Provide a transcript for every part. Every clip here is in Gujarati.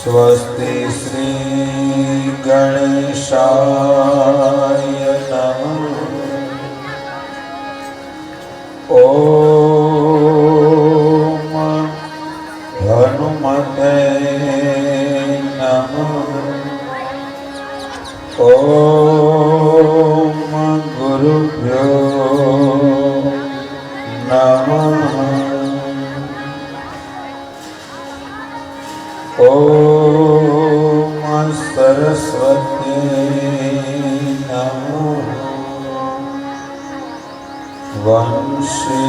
स्वस्ति श्री गणेशाय नमः। ओम हनुमते नमः। ओम गुरुभ्यो नमः। ओम सरस्वती नमः। वंशी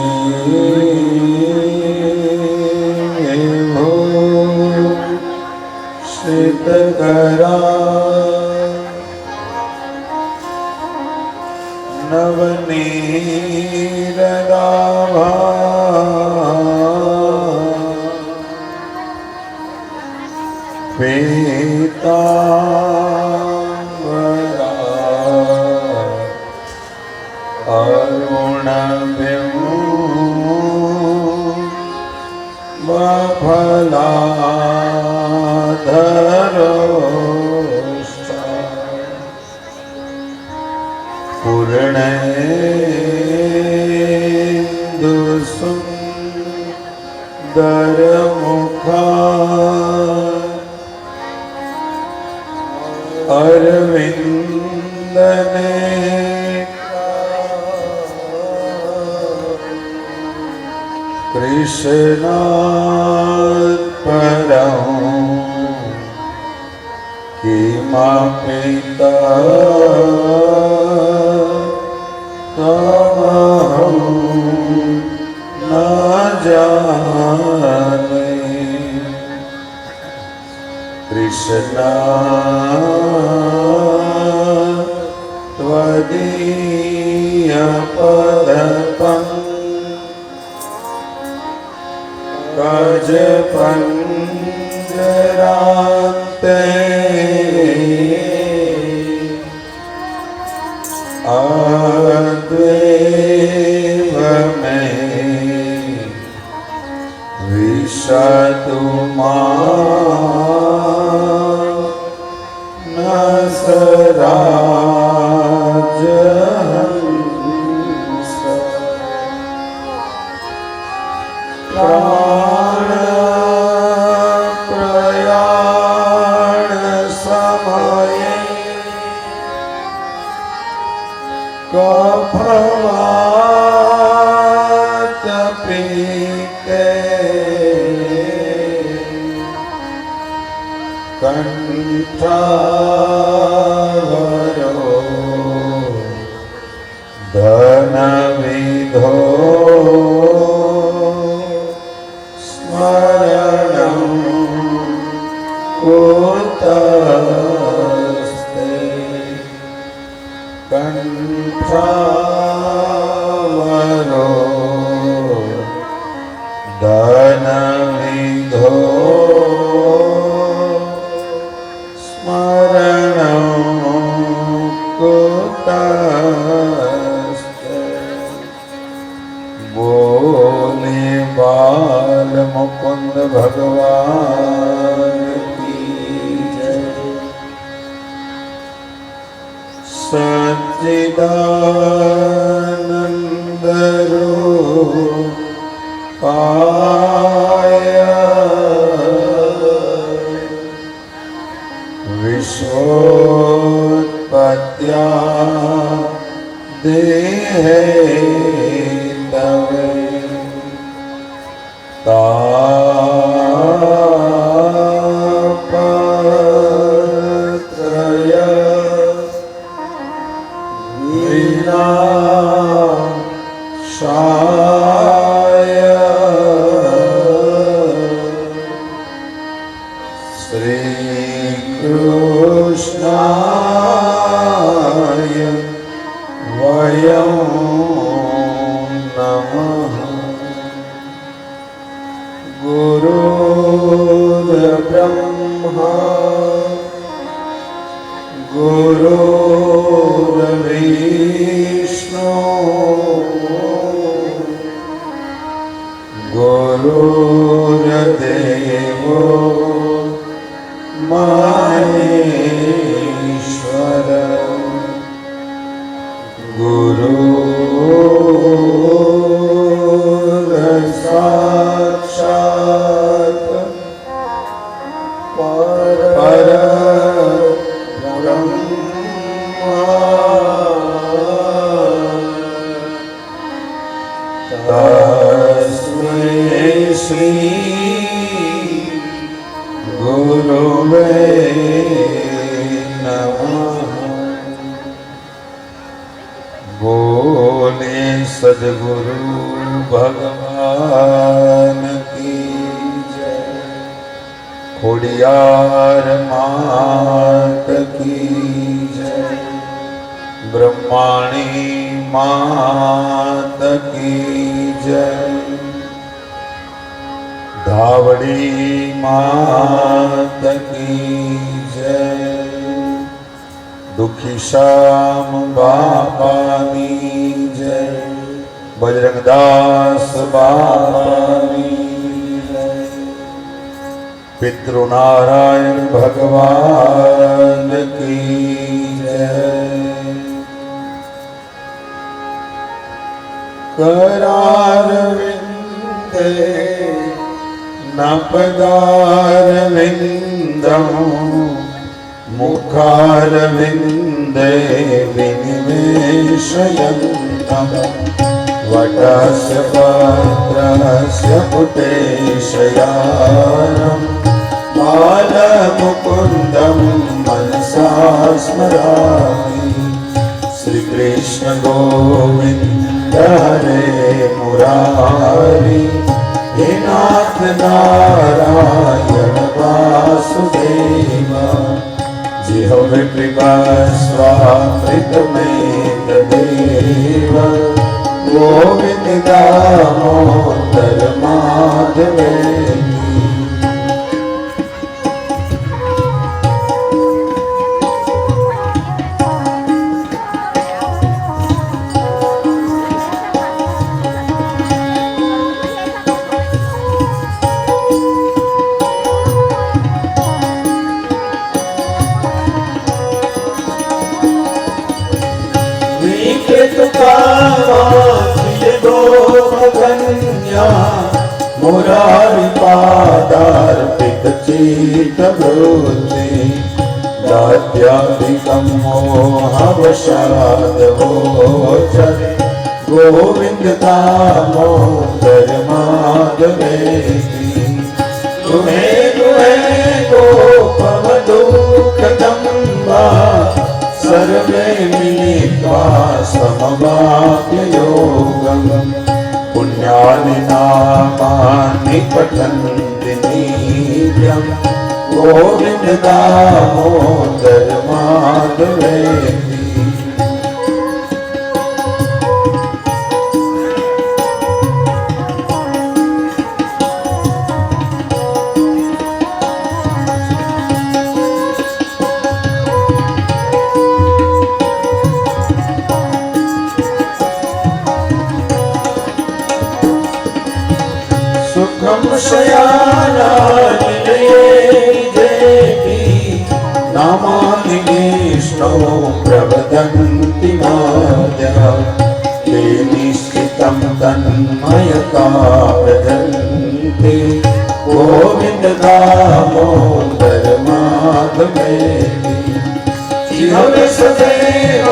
विभूषितकरा नवनीरदाभा पीताम्बरा अरुणबिम्बफलाधरो पूर्णेन्दुसुन्दरमुखा अरविन्दनेत्रा कृष्णात्परं किमपि तमहं न जाने। कृष्णा त्वदीयपदपङ्कजपञ्जरान्ते अद्वैव मे विशतु मां न सराजहंस। प्राणप्रयाण समये कफवातपीते कंठावरो धनविधो स्मरणं कुतस्ते। कंठावरो धनविधो स्मरणं कुतस्ते। बोले बाल मुकुंद भगवान की जय। सच्चिदानंद रूपाय विश्वोत्पत्त्यादिहेतवे तापत्रय विनाशाय श्रीकृष्णाय वयं नमः। गुरुर्ब्रह्मा गुरुर्विष्णु गुरुर्देवो महेश्वर गुरु साक्षात् परब्रह्म तस्मै श्री गुरुवे नमः। बोले सद्गुरु भगवान की जय। खोडियार मात की जय। ब्रह्माणी मात की जय। धावड़ी मात की जय। दुखी श्याम बाबानी जय। बजरंगदास बाबानी जय। पितृनारायण भगवान की जय। करार विंदे न पदार विंदम मुखार विंदे विनिवेशयन्तम् वटस्य पत्रस्य पुटेशयानम् बालमुकुन्दं मनसा स्मरामि। श्रीकृष्ण गोविन्द हरे मुरारी। हे नाथ नारायण वासुदेव। जिह्वे पिबस्वामृतमेव देव। गोविन्द दामोदर माधवेति। मुरारी पादार्पित चित्तवृत्ति। दात्यादिकं मोहवशादगोचरे। गोविन्द दामोदर माधवेति। तुम्हें गोपवधूकदम्बा सर्वे मिलित्वा समवाप्ययोगम्। पुण्यानि नामानि पठन्ति नित्यम्। गोविन्द दामोदर माधवेति। नामानि विष्णो प्रवदन्ति माया। ते निश्चितं तन्मयता भजन्ति। गोविन्द दामोदर माधवेति। जिह्वे सदैव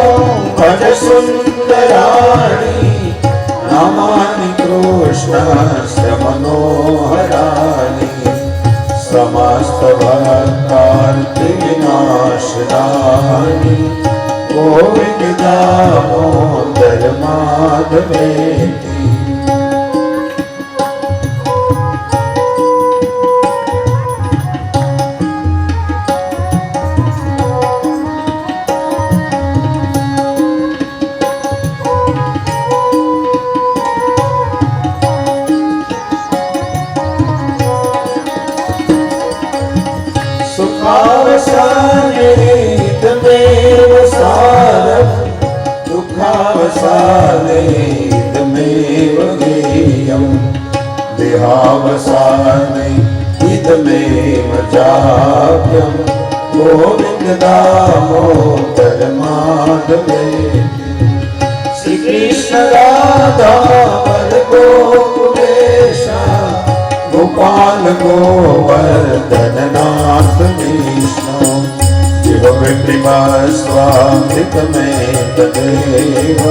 भज सुन्दराणि। नामानि कृष्णस्य मनोहराणि। समस्त भक्तार्तिविनाशनानि। गोविन्द दामोदर माधवेति। सुखावसानेदमेव सारम्। दुःखावसानेदमेव गेयम्। देहावसाने इदमेव त्वमेव चाप्यं गोविन्द दामोदर माधवेति श्री कृष्ण राधा गोकुलेश गोपाल गोवर्धन नाथ विष्णु शिव कृपा स्वामृतमेव तदेव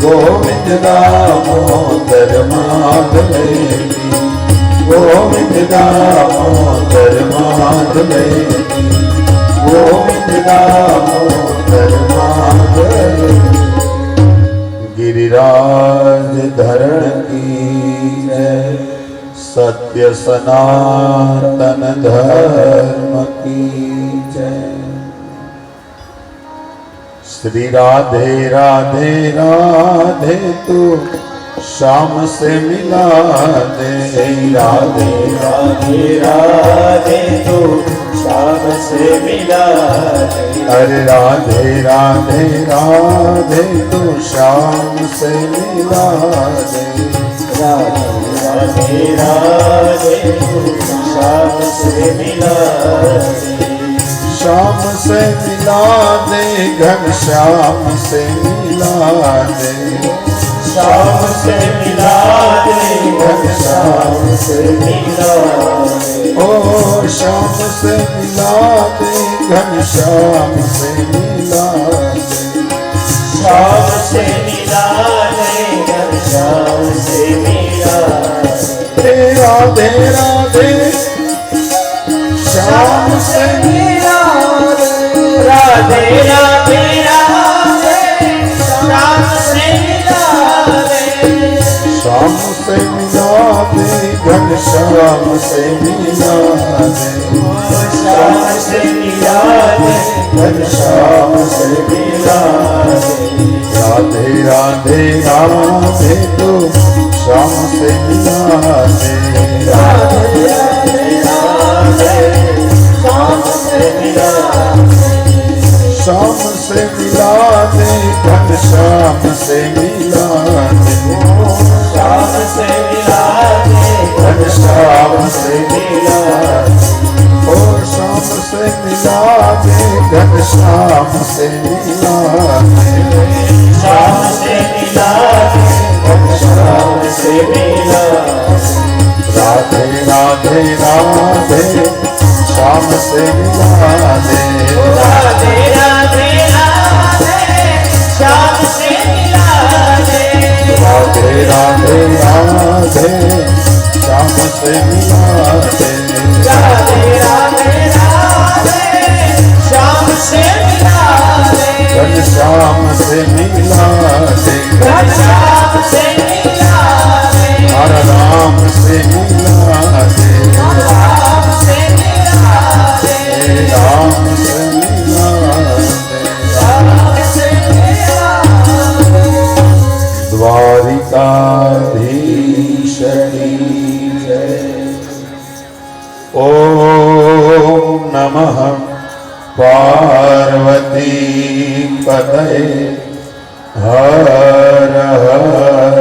गोविन्द दामोदर माधवेति गोविन्द दामोदर माधवेति गोविन्द दामोदर माधवेति। गिरिराज धरण की जय, सत्य सनातन धर्म की जय। श्री राधे राधे राधे तू श्याम से मिला दे, राधे राधे राधे तू श्याम से मिला दे। अरे राधे राधे राधे तू श्याम से मिला दे, राधे राधे राधे तू श्याम से मिला दे। श्याम से मिला दे, घनश्याम से मिला दे, श्याम से मिला दे, घनश्याम से मिला दे। ओ श्याम से मिला दे, घनश्याम से मिला दे, श्याम से मिला दे, घनश्याम से मिला दे। राधे राधे श्याम से मिला दे, राधे राधे राधे श्याम से मिला दे, श्याम से मिला दे, घनश्याम से मिला दे, श्याम से मिला दे, घनश्याम से मिला दे। राधे राधे राधे तो श्याम से मिला दे, राधे राधे राधे श्याम से मिला दे, श्याम से मिला दे, घनश्याम से मिला दे, श्याम से मिला दे, घनश्याम से मिला दे। ओ श्याम से मिला दे, घनश्याम से मिला दे, श्याम से मिला दे, घनश्याम से मिला दे। राधे राधे राधे श्याम से मिला दे, राधे राधे राधे श्याम से मिला दे, राधे राधे राधे श्याम से मिला दे, राधे राधे राधे श्याम से मिला दे, घनश्याम से मिला दे, घनश्याम से मिला दे, हरे राम से मिला दे, राम से मिला दे, राम से मिला दे, राम से मिला दे। द्वारिकाधीश की जय। ओम नमः पार्वती पतये हर हर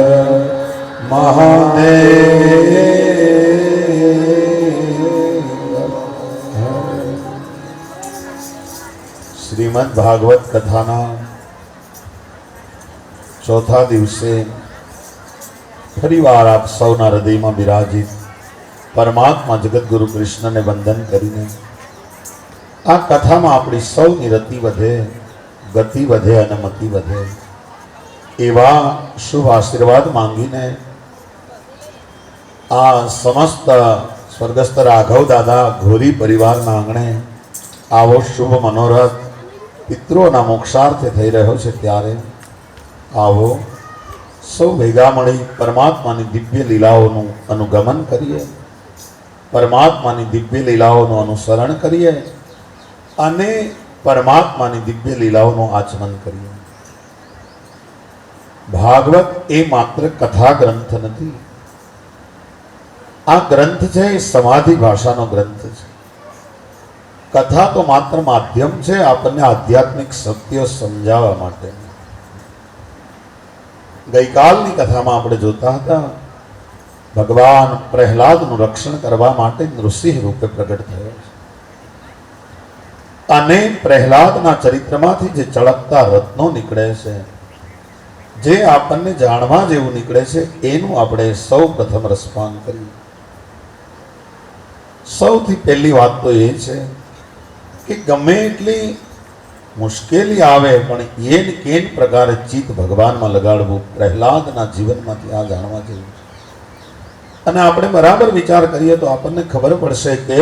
महादेव। श्रीमद् भागवत कथाना चौथा दिवसे फरीवार आप सौना हृदयमां विराजित परमात्मा जगतगुरु कृष्णने वंदन करीने आ कथामां आपणी सौनी रति वधे, गति वधे अने मति वधे एवा शुभ आशीर्वाद मांगीने आ समस्त स्वर्गस्थ राघव दादा घोरी परिवारना आंगणे आवो शुभ मनोरथ पितृओना मोक्षार्थे थई रह्यो छे त्यारे आवो सौ भेगा मळी परमात्मानी दिव्य लीलाओनुं अनुगमन करीए, परमात्मानी दिव्य लीलाओनुं अनुसरण करीए अने परमात्मानी दिव्य लीलाओनुं आचमन करीए। भागवत ए मात्र कथा ग्रंथ नथी, आ ग्रंथ छे समाधि भाषानो ग्रंथ छे। कथा तो मात्र माध्यम छे आपने आध्यात्मिक सत्यो समजाववा माटे। गई कालनी कथामां आपणे जोता हता ભગવાન પ્રહલાદનું રક્ષણ કરવા માટે નૃસિંહ રૂપે પ્રગટ થયો છે. અને પ્રહલાદના ચરિત્રમાંથી જે ચળકતા રત્નો નીકળે છે, જે આપણને જાણવા જેવું નીકળે છે, એનું આપણે સૌ પ્રથમ રસપાન કરીએ. સૌથી પહેલી વાત તો એ છે કે ગમે એટલી મુશ્કેલી આવે પણ એન કેન પ્રકારે ચિત્ત ભગવાનમાં લગાડવું, પ્રહલાદના જીવનમાંથી આ જાણવા જેવું છે. અને આપણે બરાબર વિચાર કરીએ તો આપણને ખબર પડશે કે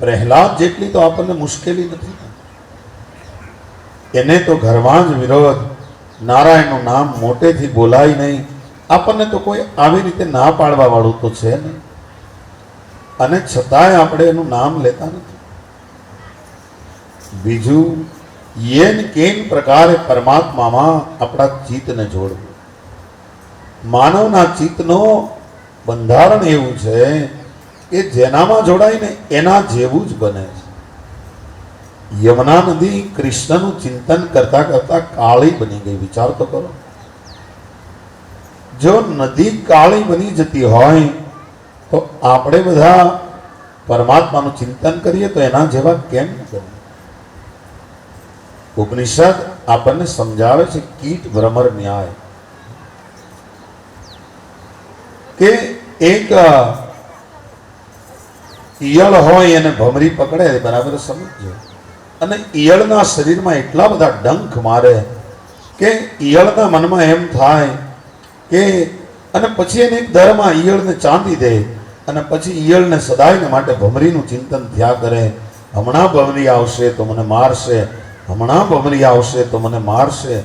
પ્રહલાદ જેટલી તો આપણને મુશ્કેલી નથી. એને તો ઘરમાં જ વિરોધ, નારાયણનું નામ મોટેથી બોલાય નહીં, આપણને તો કોઈ આવી રીતે ના પાડવા વાળું તો છે નહીં, અને છતાંય આપણે એનું નામ લેતા નથી. બીજું, યેન કેન પ્રકારે પરમાત્મામાં આપણા ચિત્તને જોડવું. માનવના ચિત્તનો બંધારણ એવું છે કે જેનામાં જોડાય ને એના જેવું જ બને છે. યમુના નદી કૃષ્ણનું ચિંતન કરતા કરતા કાળી બની ગઈ. વિચાર તો કરો, જો નદી કાળી બની જતી હોય તો આપણે બધા પરમાત્માનું ચિંતન કરીએ તો એના જેવા કેમ બને? ઉપનિષદ આપણને સમજાવે છે કીટ ભ્રમર ન્યાય, કે એક ઈયળ હોય અને ભમરી પકડે, બરાબર સમજો, અને ઈયળના શરીરમાં એટલા બધા ડંખ મારે કે ઈયળના મનમાં એમ થાય કે, અને પછી એને એક દરમાં ઈયળને ચાંદી દે, અને પછી ઈયળને સદાયને માટે ભમરીનું ચિંતન થયા કરે. હમણાં ભમરી આવશે તો મને મારશે, હમણાં ભમરી આવશે તો મને મારશે,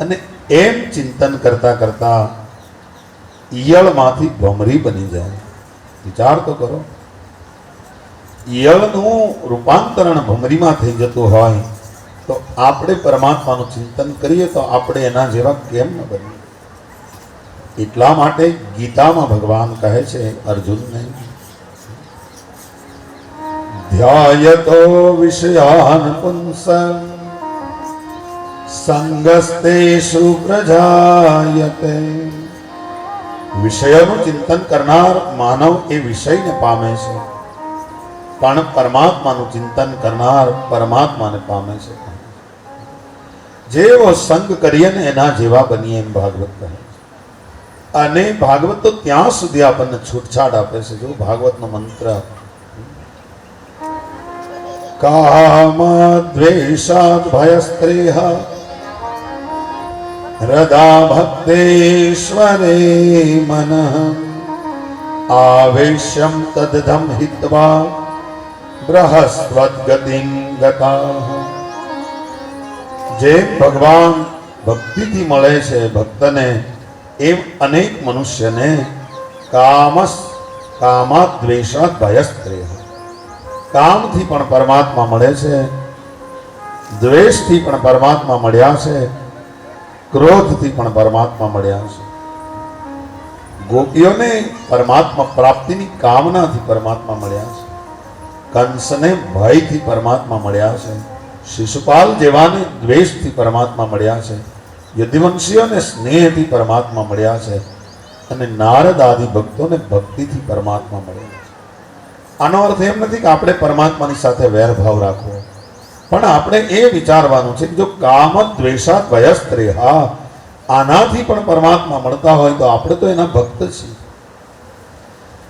અને એમ ચિંતન કરતા કરતા ઈયળમાંથી ભમરી બની જાય. વિચાર તો કરો, ઈયળનું રૂપાંતરણ ભમરીમાં થઈ જતું હોય તો આપણે પરમાત્માનું ચિંતન કરીએ તો આપણે એના જેવા કેમ ન બનીએ? એટલા માટે ગીતામાં ભગવાન કહે છે અર્જુનને, ધ્યાયતો વિષયાન પુંસ સંગસ્તેષુ પ્રજાયતે. વિષયોનું ચિંતન કરનાર માનવ એ વિષયને પામે છે, પણ પરમાત્માનું ચિંતન કરનાર પરમાત્માને પામે છે. જેવો સંગ કરીએ ને એના જેવા બનીએ, એમ ભાગવત કહે છે. અને ભાગવત તો ત્યાં સુધી આપણને છૂટછાટ આપે છે. જો ભાગવતનો મંત્ર, કામ દ્વેષાદ ભયસ્ત્રેહ હૃદા ભક્તેશ્વરે મનઃ આવેશ્યમ તદ્ધમ હિત્વા બૃહસ્પત ગતિમ ગતાઃ. જેમ ભગવાન ભક્તિથી મળે છે ભક્તને, એમ અનેક મનુષ્યને કામાદ દ્વેષાદ ભયસ્ત્રેહ, કામથી પણ પરમાત્મા મળે છે, દ્વેષથી પણ પરમાત્મા મળ્યા છે, ક્રોધથી પણ પરમાત્મા મળ્યા છે. ગોપીઓને પરમાત્મા પ્રાપ્તિની કામનાથી પરમાત્મા મળ્યા છે, કંસને ભયથી પરમાત્મા મળ્યા છે, શિશુપાલ જેવાને દ્વેષથી પરમાત્મા મળ્યા છે, યદુવંશીઓને સ્નેહથી પરમાત્મા મળ્યા છે, અને નારદ આદિ ભક્તોને ભક્તિથી પરમાત્મા મળ્યા છે. આનો અર્થ એમ નથી કે આપણે પરમાત્માની સાથે વેરભાવ રાખવો, પણ આપણે એ વિચારવાનું છે કે જો કામ દ્વેષા ભયસ્ત્રેહ આનાથી પણ પરમાત્મા મળતા હોય તો આપણે તો એના ભક્ત છીએ.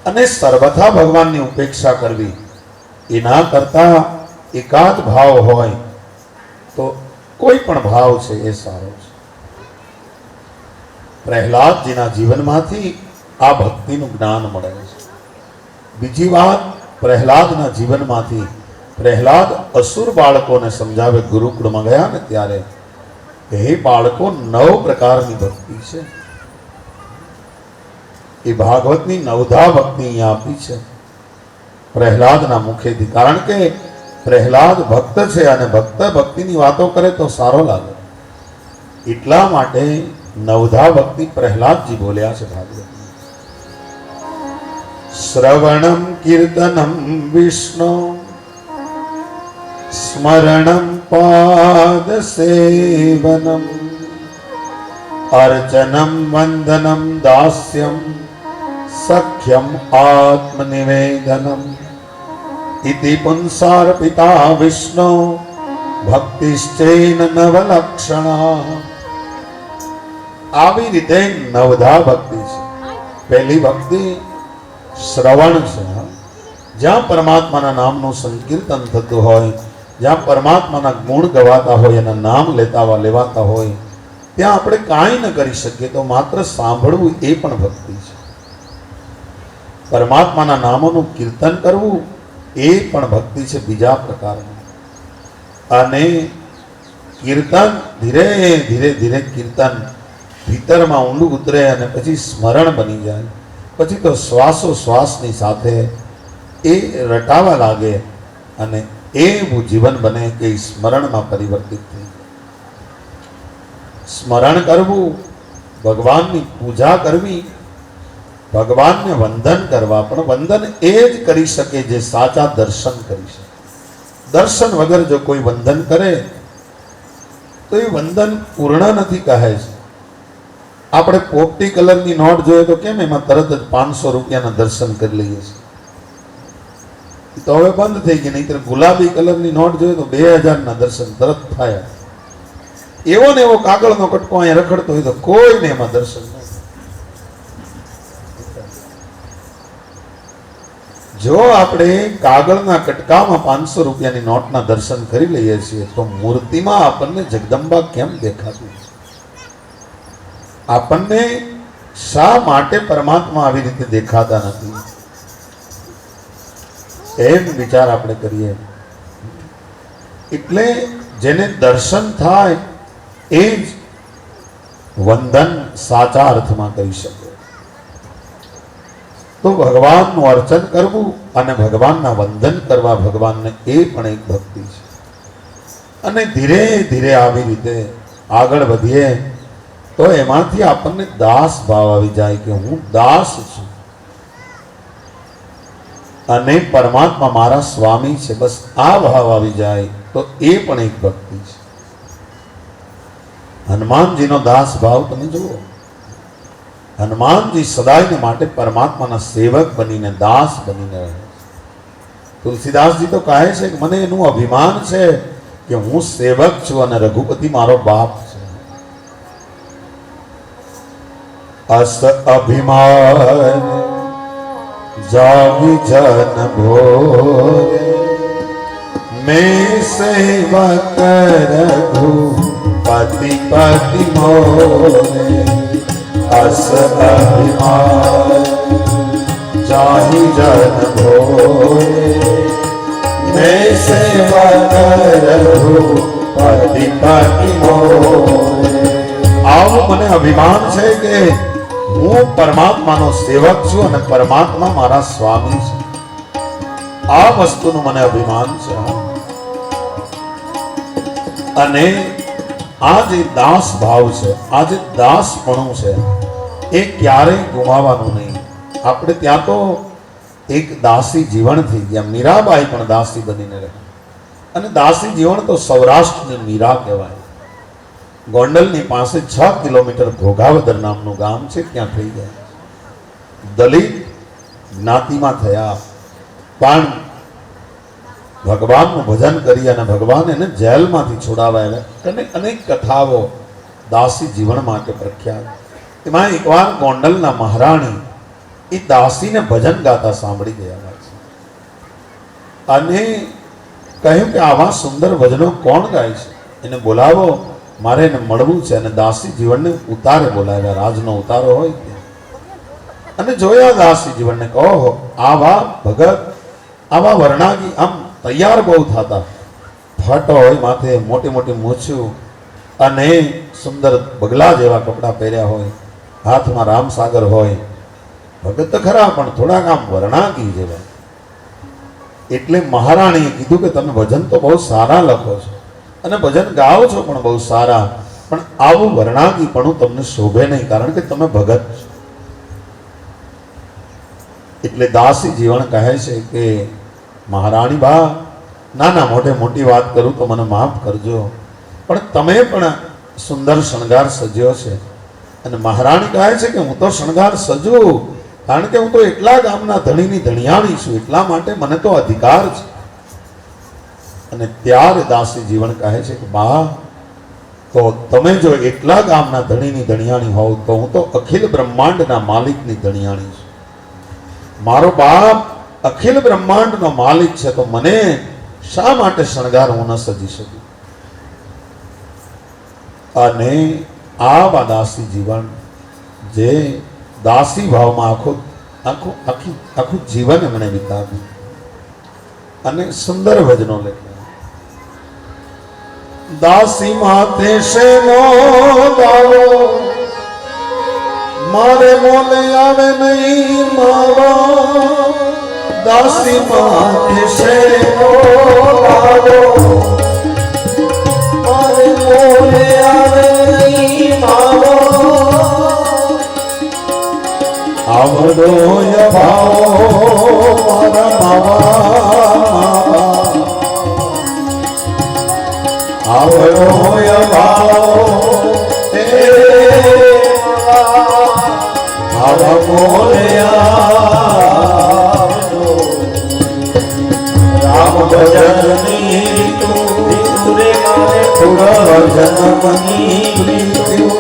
અને સર્વથા ભગવાનની ઉપેક્ષા કરવી, એના કરતા એકાદ ભાવ હોય તો કોઈ પણ ભાવ છે એ સારો છે. પ્રહલાદજીના જીવનમાંથી આ ભક્તિનું જ્ઞાન મળે છે. બીજી વાત, પ્રહલાદના જીવનમાંથી પ્રહલાદ અસુર બાળકોને સમજાવે. ગુરુકુળમાં ગયા ને ત્યારે, હે બાળકો, 9 પ્રકારની ભક્તિ છે. એ ભાગવતની 9ધા ભક્તિ અહીંયા આપી છે પ્રહલાદના મુખેથી. કારણ કે પ્રહલાદ ભક્ત છે, અને ભક્ત ભક્તિની વાતો કરે તો સારો લાગે, એટલા માટે 9ધા ભક્તિ પ્રહલાદજી બોલ્યા છે ભાગવત. શ્રવણમ કીર્તનમ વિષ્ણુ સ્મરણમ પાદ સેવનમ અર્ચનમ વંદનમ દાસ્યમ સખ્યમ આત્મનિવેદનમ ઇતિ પુંસાર્પિતા વિષ્ણુ ભક્તિશ્ચૈન નવલક્ષણા. આવી રીતે નવધા ભક્તિ છે. પહેલી ભક્તિ શ્રવણ છે, જ્યાં પરમાત્માના નામનું સંકીર્તન થતું હોય, જ્યાં પરમાત્માના ગુણ ગવાતા હોય, એના નામ લેવાતા હોય, ત્યાં આપણે કાંઈ ન કરી શકીએ તો માત્ર સાંભળવું એ પણ ભક્તિ છે. પરમાત્માના નામોનું કીર્તન કરવું એ પણ ભક્તિ છે બીજા પ્રકારની. અને કીર્તન ધીરે ધીરે ધીરે કીર્તન ભીતરમાં ઊંડું ઉતરે અને પછી સ્મરણ બની જાય. પછી તો શ્વાસોશ્વાસની સાથે એ રટાવા લાગે અને એવું જીવન બને કે સ્મરણમાં પરિવર્તિત થઈ જાય. સ્મરણ કરવું, ભગવાનની પૂજા કરવી, ભગવાનને વંદન કરવા, પણ વંદન એ જ કરી શકે જે સાચા દર્શન કરી શકે. દર્શન વગર જો કોઈ વંદન કરે તો એ વંદન પૂર્ણ નથી કહે છે. આપણે પોપટી કલરની નોટ જોઈએ તો કેમ એમાં તરત જ 500 રૂપિયાના દર્શન કરી લઈએ છીએ. તો હવે બંધ થઈ ગઈ. નહીતર ગુલાબી કલરની નોટ જોઈએ તો 2000ના દર્શન તરત થાય. એવો ને એવો કાગળનો કટકો અહીંયા રખડતો હોય તો કોઈને એમાં દર્શન ન થાય. જો આપણે કાગળના કટકામાં 500 રૂપિયાની નોટના દર્શન કરી લઈએ છીએ તો મૂર્તિમાં આપણને જગદંબા કેમ દેખાતી? આપણને શા માટે પરમાત્મા આવી રીતે દેખાતા નથી? એમ વિચાર આપણે કરીએ. એટલે જેને દર્શન થાય એ જ વંદન સાચા અર્થમાં કરી શકે. તો ભગવાનનું અર્ચન કરવું અને ભગવાનના વંદન કરવા, ભગવાનને એ પણ એક ભક્તિ છે. અને ધીરે ધીરે આવી રીતે આગળ વધીએ તો એમાંથી આપણને દાસ ભાવ આવી જાય કે હું દાસ છું અને પરમાત્મા મારા સ્વામી છે. બસ આ ભાવ આવી જાય તો એ પણ એક ભક્તિ છે. હનુમાનજીનો દાસ ભાવ તમે જુઓ. હનુમાનજી સદાયને માટે પરમાત્માના સેવક બનીને, દાસ બનીને રહે. તુલસીદાસજી તો કહે છે કે મને એનું અભિમાન છે કે હું સેવક છું અને રઘુપતિ મારો બાપ છે. અસ અભિમાન જાગી જન ભોરે મેં સેવક રઘુપતિ પતિ મોરે. અસ અભિમાન જાહી જન ભોરે મેં સેવક રઘુપતિ પતિ મોરે. આવું મને અભિમાન છે કે હું પરમાત્માનો સેવક છું અને પરમાત્મા મારા સ્વામી છે. આ વસ્તુનું મને અભિમાન છે. અને આ જે દાસ ભાવ છે, આ જે દાસપણું છે, એ ક્યારેય ગુમાવવાનું નહીં. આપણે ત્યાં તો એક દાસી જીવન થઈ ગયા. મીરાબાઈ પણ દાસી બનીને રહી. અને દાસી જીવન તો સૌરાષ્ટ્રની મીરા કહેવાય. ગોંડલની પાસે 6 કિલોમીટર ઘોઘાવદર નામનું ગામ છે, ત્યાં થઈ ગયા. દલિત જ્ઞાતિમાં થયા, પણ ભગવાનનું ભજન કરી અને ભગવાન એને જેલમાંથી છોડાવ્યા. અને અનેક કથાઓ દાસી જીવન માટે પ્રખ્યાત. એમાં એકવાર ગોંડલના મહારાણી એ દાસીને ભજન ગાતા સાંભળી ગયા છે અને કહ્યું કે આવા સુંદર ભજનો કોણ ગાય છે? એને બોલાવો, મારે એને મળવું છે. અને દાસી જીવનને ઉતારે બોલાવ્યા, રાજનો ઉતારો હોય ત્યાં. અને જોયા દાસી જીવનને, કહો આવા ભગત, આવા વર્ણાગી, આમ તૈયાર બહુ થતા, ફટ હોય માથે, મોટી મોટી મૂછું અને સુંદર બગલા જેવા કપડાં પહેર્યા હોય, હાથમાં રામસાગર હોય. ભગત તો ખરા પણ થોડાક આમ વર્ણાગી જેવા. એટલે મહારાણીએ કીધું કે તમે ભજન તો બહુ સારા લખો છો અને ભજન ગાઓ છો પણ બહુ સારા, પણ આવું વર્ણાગીપણું તમને શોભે નહીં, કારણ કે તમે ભગત છો. એટલે દાસી જીવન કહે છે કે મહારાણી બા, નાના મોટે મોટી વાત કરું તો મને માફ કરજો, પણ તમે પણ સુંદર શણગાર સજ્યો છે. અને મહારાણી કહે છે કે હું તો શણગાર સજું, કારણ કે હું તો એટલા ગામના ધણીની ધણિયાણી છું, એટલા માટે મને તો અધિકાર છે. અને ત્યારે દાસી જીવન કહે છે કે બા, તો તમે જો એટલા ગામના ધણીની ધણિયાણી હોવ તો હું તો અખિલ બ્રહ્માંડના માલિકની ધણિયાણી છું. મારો બાપ અખિલ બ્રહ્માંડનો માલિક છે, તો મને શા માટે શણગાર હું ન સજી શકું? અને આ દાસી જીવન જે દાસી ભાવમાં આખું જીવન એમણે વિતાવ્યું અને સુંદર ભજનો લખ્યા. દાસી માતે શેનો દાવો, મારે મોલે આવે નહીં મારો. દાસી માતે શેનો દાવો, મારે મોલે આવે નહીં મારો. આવડો ભાવો મારા માવા, આવડો ભાવો આવા બોલ્યા. રામ ભજનની તું રે મારે પૂરા જન્મની પ્રીત્યું.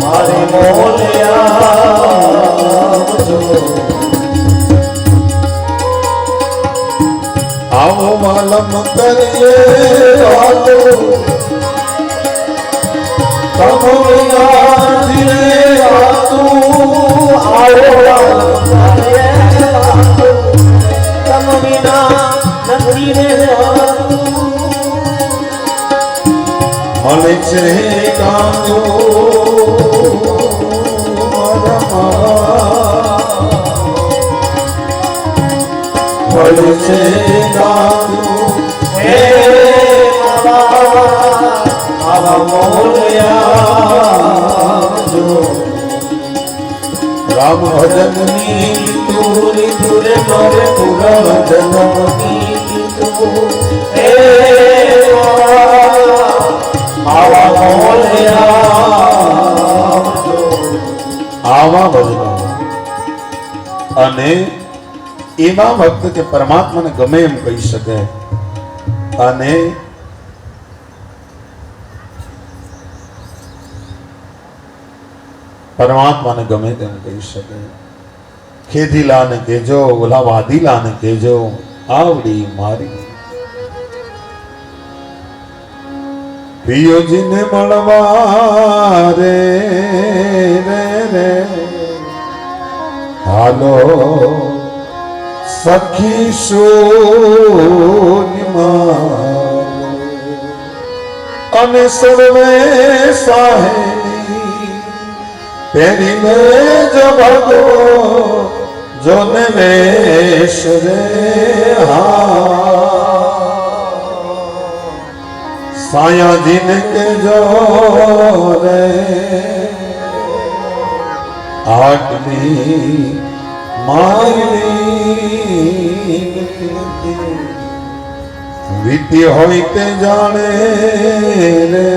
મારે આવો માલમ કરીએ વાતો, તમ વિના ધીરે વાતું. આવો તમ વિના નથી રે વાતું. મળે છે કાંદો મળે છે કાંદો. હે આવા મોલ્યા જો રામ ભજનની તુરી તુરે મારે પૂરા જન્મની તું. હે આવા ભજનો. અને એવા ભક્ત કે પરમાત્માને ગમે એમ કહી શકે, અને પરમાત્માને ગમે તેમ કહી શકે. ખેધીલાને કહેજો, ઓલા વાદીલાને કહેજો, આવડી મારી. પિયોજીને મળવા રે રે રે હાલો સખી શૂન્યમાં. અને સર્વે સાહેલી પહેરીને જો ભગો જોને વેશ રે. સાયાજીને કેજો રે આટલી મારી વીતી હોય તે જાણે રે.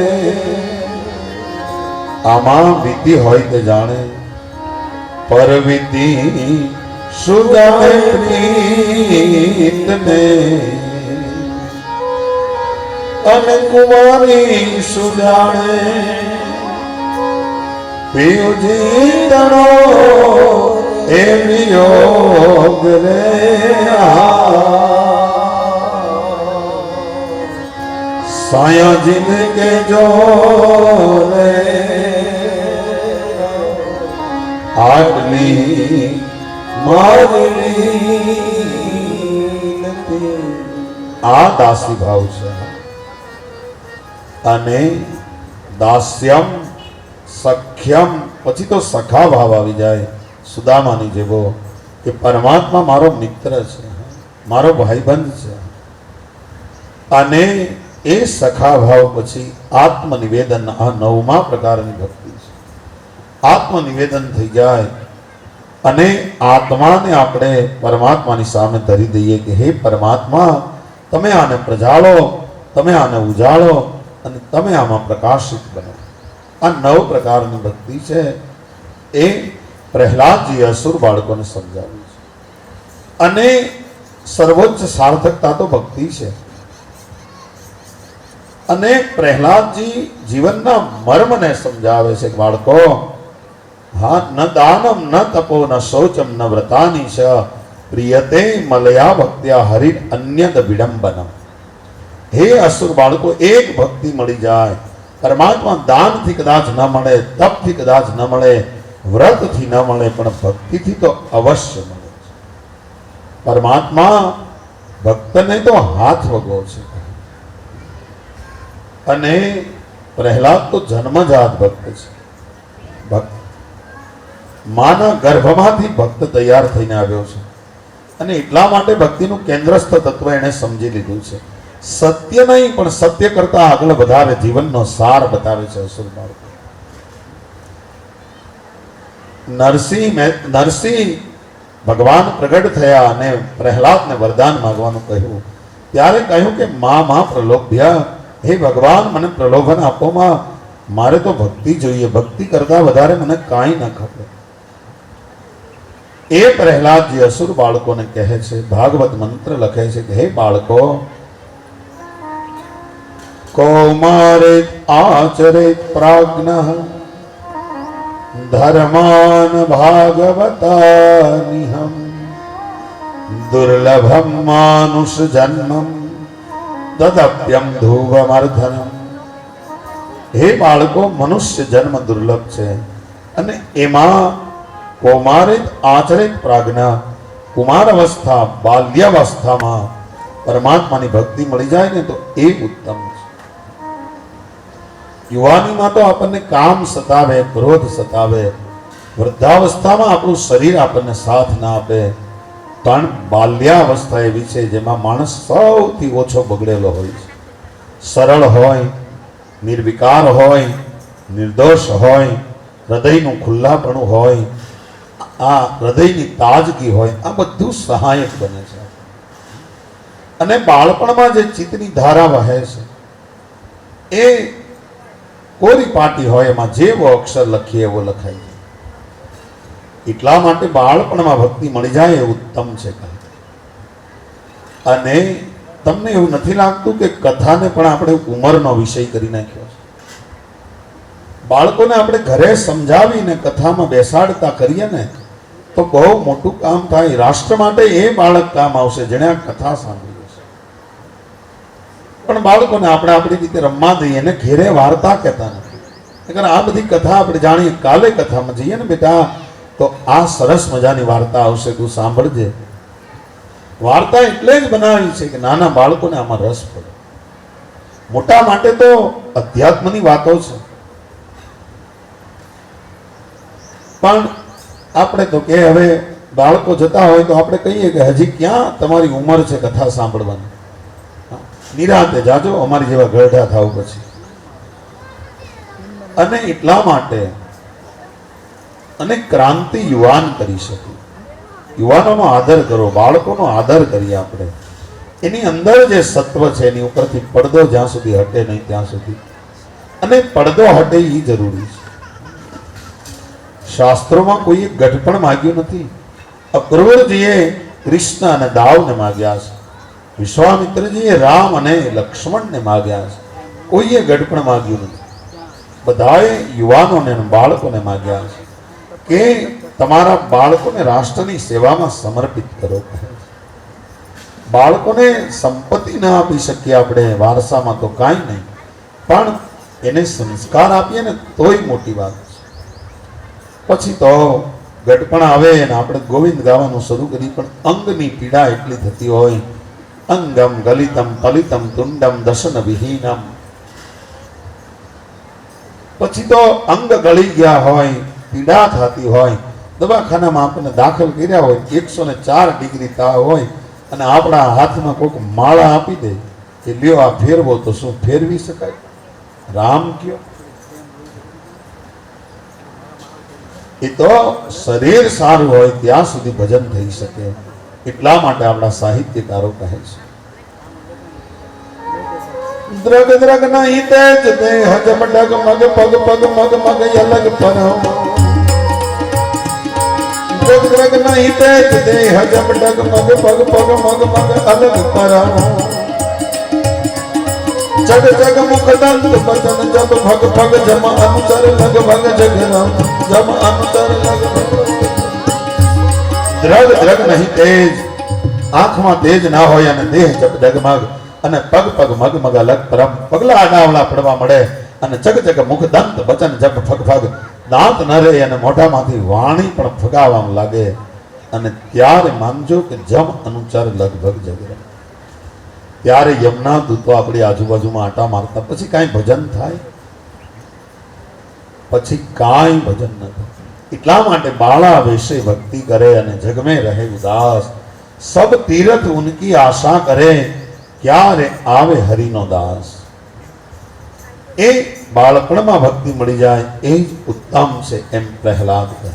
આમાં વીતી હોય તે જાણે, પર વીતી સુજાણે પ્રીતને. અને કુમારી સુજાણે પિયુજી તણો એ વિયોગ રે. સાયાજીને કેજો રે આટલી મારી. આ દાસી ભાવ છે. અને દાસ્યમ સખ્યમ પછી તો સખા ભાવ આવી જાય. સુદામાની જેવો કે પરમાત્મા મારો મિત્ર છે, મારો ભાઈબંધ છે. અને એ સખા ભાવ પછી આત્મનિવેદન, આ 9મા પ્રકારની ભક્તિ છે. આત્મનિવેદન થઈ જાય અને આત્માને આપણે પરમાત્માની સામે ધરી દઈએ કે હે પરમાત્મા, તમે આને પ્રજાળો, તમે આને ઉજાળો અને તમે આમાં પ્રકાશિત બનો. આ 9 પ્રકારની ભક્તિ છે. એ પ્રહલાદજી અસુર બાળકોને સમજાવી છે. અને સર્વોચ્ચ સાર્થકતા તો ભક્તિ છે. અને પ્રહલાદજી જીવનના મર્મને સમજાવે છે કે બાળકો, હા, ન દાનમ ન તપો ન શૌચમ ન વ્રતાની ચ પ્રિયતે મલયા ભક્ત્યા હરિ અન્યદ વિડંબનમ. હે અસુર બાળકો, એક ભક્તિ મળી જાય. પરમાત્મા દાનથી કદાચ ન મળે, તપથી કદાચ ન મળે, વ્રતથી ન મળે, પણ ભક્તિથી તો અવશ્ય મળે છે. પરમાત્મા ભક્તને તો હાથ વગો છે. અને પ્રહલાદ તો જન્મજાત ભક્ત છે. ભક્ત માના ગર્ભમાંથી ભક્ત તૈયાર થઈને આવ્યો છે. અને એટલા માટે ભક્તિનું કેન્દ્રસ્થ તત્વ એને સમજી લીધું છે. સત્ય નહીં, પણ સત્ય કરતા આગળ વધારે જીવનનો સાર બતાવે છે અસુર બાળકો. નરસિંહ ભગવાન પ્રગટ થયા અને પ્રહલાદને વરદાન માંગવાનું કહ્યું. ત્યારે કહ્યું કે માં પ્રલોભ્યા, હે ભગવાન, મને પ્રલોભન આપો માં. મારે તો ભક્તિ જોઈએ. ભક્તિ કરતા વધારે મને કાંઈ ન ખબર. એ પ્રહલાદજી અસુર બાળકોને કહે છે, ભાગવત મંત્ર લખે છે કે હે બાળકો, કૌમારેત આચરેત પ્રાજ્ઞઃ ધર્માન ભાગવતાનિહમ દુર્લભમ માનુષ જન્મમ તદપ્યમ ધ્રુવમર્ધનમ. હે બાળકો, મનુષ્ય જન્મ દુર્લભ છે. અને એમાં કૌમારેત આચરેત પ્રાજ્ઞા, કુમાર અવસ્થા, બાલ્યાવસ્થામાં પરમાત્માની ભક્તિ મળી જાય ને તો એ ઉત્તમ છે. યુવાનીમાં તો આપણને કામ સતાવે, ક્રોધ સતાવે, વૃદ્ધાવસ્થામાં આપણું શરીર આપણને સાથ ના આપે, પણ બાલ્યાવસ્થા એવી છે જેમાં માણસ સૌથી ઓછો બગડેલો હોય છે. સરળ હોય, નિર્વિકાર હોય, નિર્દોષ હોય, હૃદયનું ખુલ્લાપણું હોય, આ હૃદયની તાજગી હોય, આ બધું સહાયક બને છે. અને બાળપણમાં જે ચિત્તની ધારા વહે છે એ કોરી પાટી હોય, એમાં જેવો અક્ષર લખીએ એવો લખાય છે. એટલા માટે બાળપણમાં ભક્તિ મળી જાય એ ઉત્તમ છે. અને તમને એવું નથી લાગતું કે કથાને પણ આપણે ઉંમરનો વિષય કરી નાખ્યો છે? બાળકોને આપણે ઘરે સમજાવીને કથામાં બેસાડતા કરીએ ને તો બહુ મોટું કામ થાય. રાષ્ટ્ર માટે એ બાળક કામ આવશે જેણે આ કથા સાંભળી હશે. પણ બાળકોને આપણે આપણી રીતે રમવા દઈએ ને ઘેરે વાર્તા કહેતા નથી. આ બધી કથા આપણે જાણીએ. કાલે કથામાં જઈએ ને બેટા તો આ સરસ મજાની વાર્તા આવશે, તું સાંભળજે. વાર્તા એટલે જ બનાવી છે કે નાના બાળકોને આમાં રસ પડે. મોટા માટે તો અધ્યાત્મની વાતો છે. પણ આપણે તો કે હવે બાળકો જતા હોય તો આપણે કહીએ કે હજી ક્યાં તમારી ઉંમર છે કથા સાંભળવાની, નિરાંતે જાજો, અમારી જેવા ગરઢા થાવ પછી. અને એટલા માટે અને ક્રાંતિ યુવાન કરી શકે. યુવાનોનો આદર કરો, બાળકોનો આદર કરીએ આપણે. એની અંદર જે સત્વ છે એની ઉપરથી પડદો જ્યાં સુધી હટે નહીં ત્યાં સુધી. અને પડદો હટે એ જરૂરી છે. શાસ્ત્રોમાં કોઈએ ગઢપણ માગ્યું નથી. અક્રૂરજીએ કૃષ્ણ અને દાવને માગ્યા છે. વિશ્વામિત્રજીએ રામ અને લક્ષ્મણને માગ્યા છે. કોઈએ ગઢપણ માગ્યું નથી. બધાએ યુવાનોને અને બાળકોને માગ્યા છે કે તમારા બાળકોને રાષ્ટ્રની સેવામાં સમર્પિત કરો. બાળકોને સંપત્તિ ના આપી શકીએ આપણે વારસામાં તો કાંઈ નહીં, પણ એને સંસ્કાર આપીએ ને તોય મોટી વાત છે. પછી તો ગઢપણ આવે ને આપણે ગોવિંદ ગાવાનું શરૂ કરી, પણ અંગની પીડા એટલી થતી હોય, અંગમ ગલિતમ પલિતમ તુંડમ દશન વિહીનમ. પછી તો અંગ ગળી ગયા હોય, પીડા થતી હોય, દવાખાનામાં આપણને દાખલ કર્યા હોય, 104 ડિગ્રી તાવ હોય, અને આપણા હાથમાં કોઈક માળા આપી દે કે લ્યો આ ફેરવો, તો શું ફેરવી શકાય? રામ કયો. એ તો શરીર સારું હોય ત્યાં સુધી ભજન થઈ શકે. એટલા માટે આપણા સાહિત્યકારો કહે છે દ્રગ દ્રગ નહીં તેજ દેહ જબ ડગમગ પગ પગ મગ મગ અલગ પરમ દ્રગ દ્રગ નહીં તેજ દેહ જબ ડગમગ પગ પગ મગ મગ અલગ પરમ જગ જગ મુખ દંત બચન જબ ભગ ભગ જમ અનુચર લગ ભગ જગરમ જમ અનુચર લગ દ્રગ દ્રગ નહીં તેજ આંખમાં તેજ ના હોય અને દેહ જબ ડગમગ અને પગ પગ મગ મગ અલગ પરમ પગલા આડાવડા પડવા મળે અને જગ જગ મુખ દંત બચન જબ ફગ ફગ દાંત ન રહે અને મોઢામાંથી વાણી પણ ફગાવવા લાગે અને ત્યારે માનજો કે જમ અનુચર લગભગ જગરમ ત્યારે યમના દૂતો આપણી આજુબાજુમાં આટા મારતા પછી કાંઈ ભજન થાય? પછી કાંઈ ભજન ન થાય. એટલા માટે બાળા વેશે ભક્તિ કરે અને જગમે રહે ઉદાસ સબ તીરથ ઉનકી આશા કરે ક્યારે આવે હરિનો દાસ. એ બાળપણમાં ભક્તિ મળી જાય એ જ ઉત્તમ છે એમ પ્રહલાદ કહે.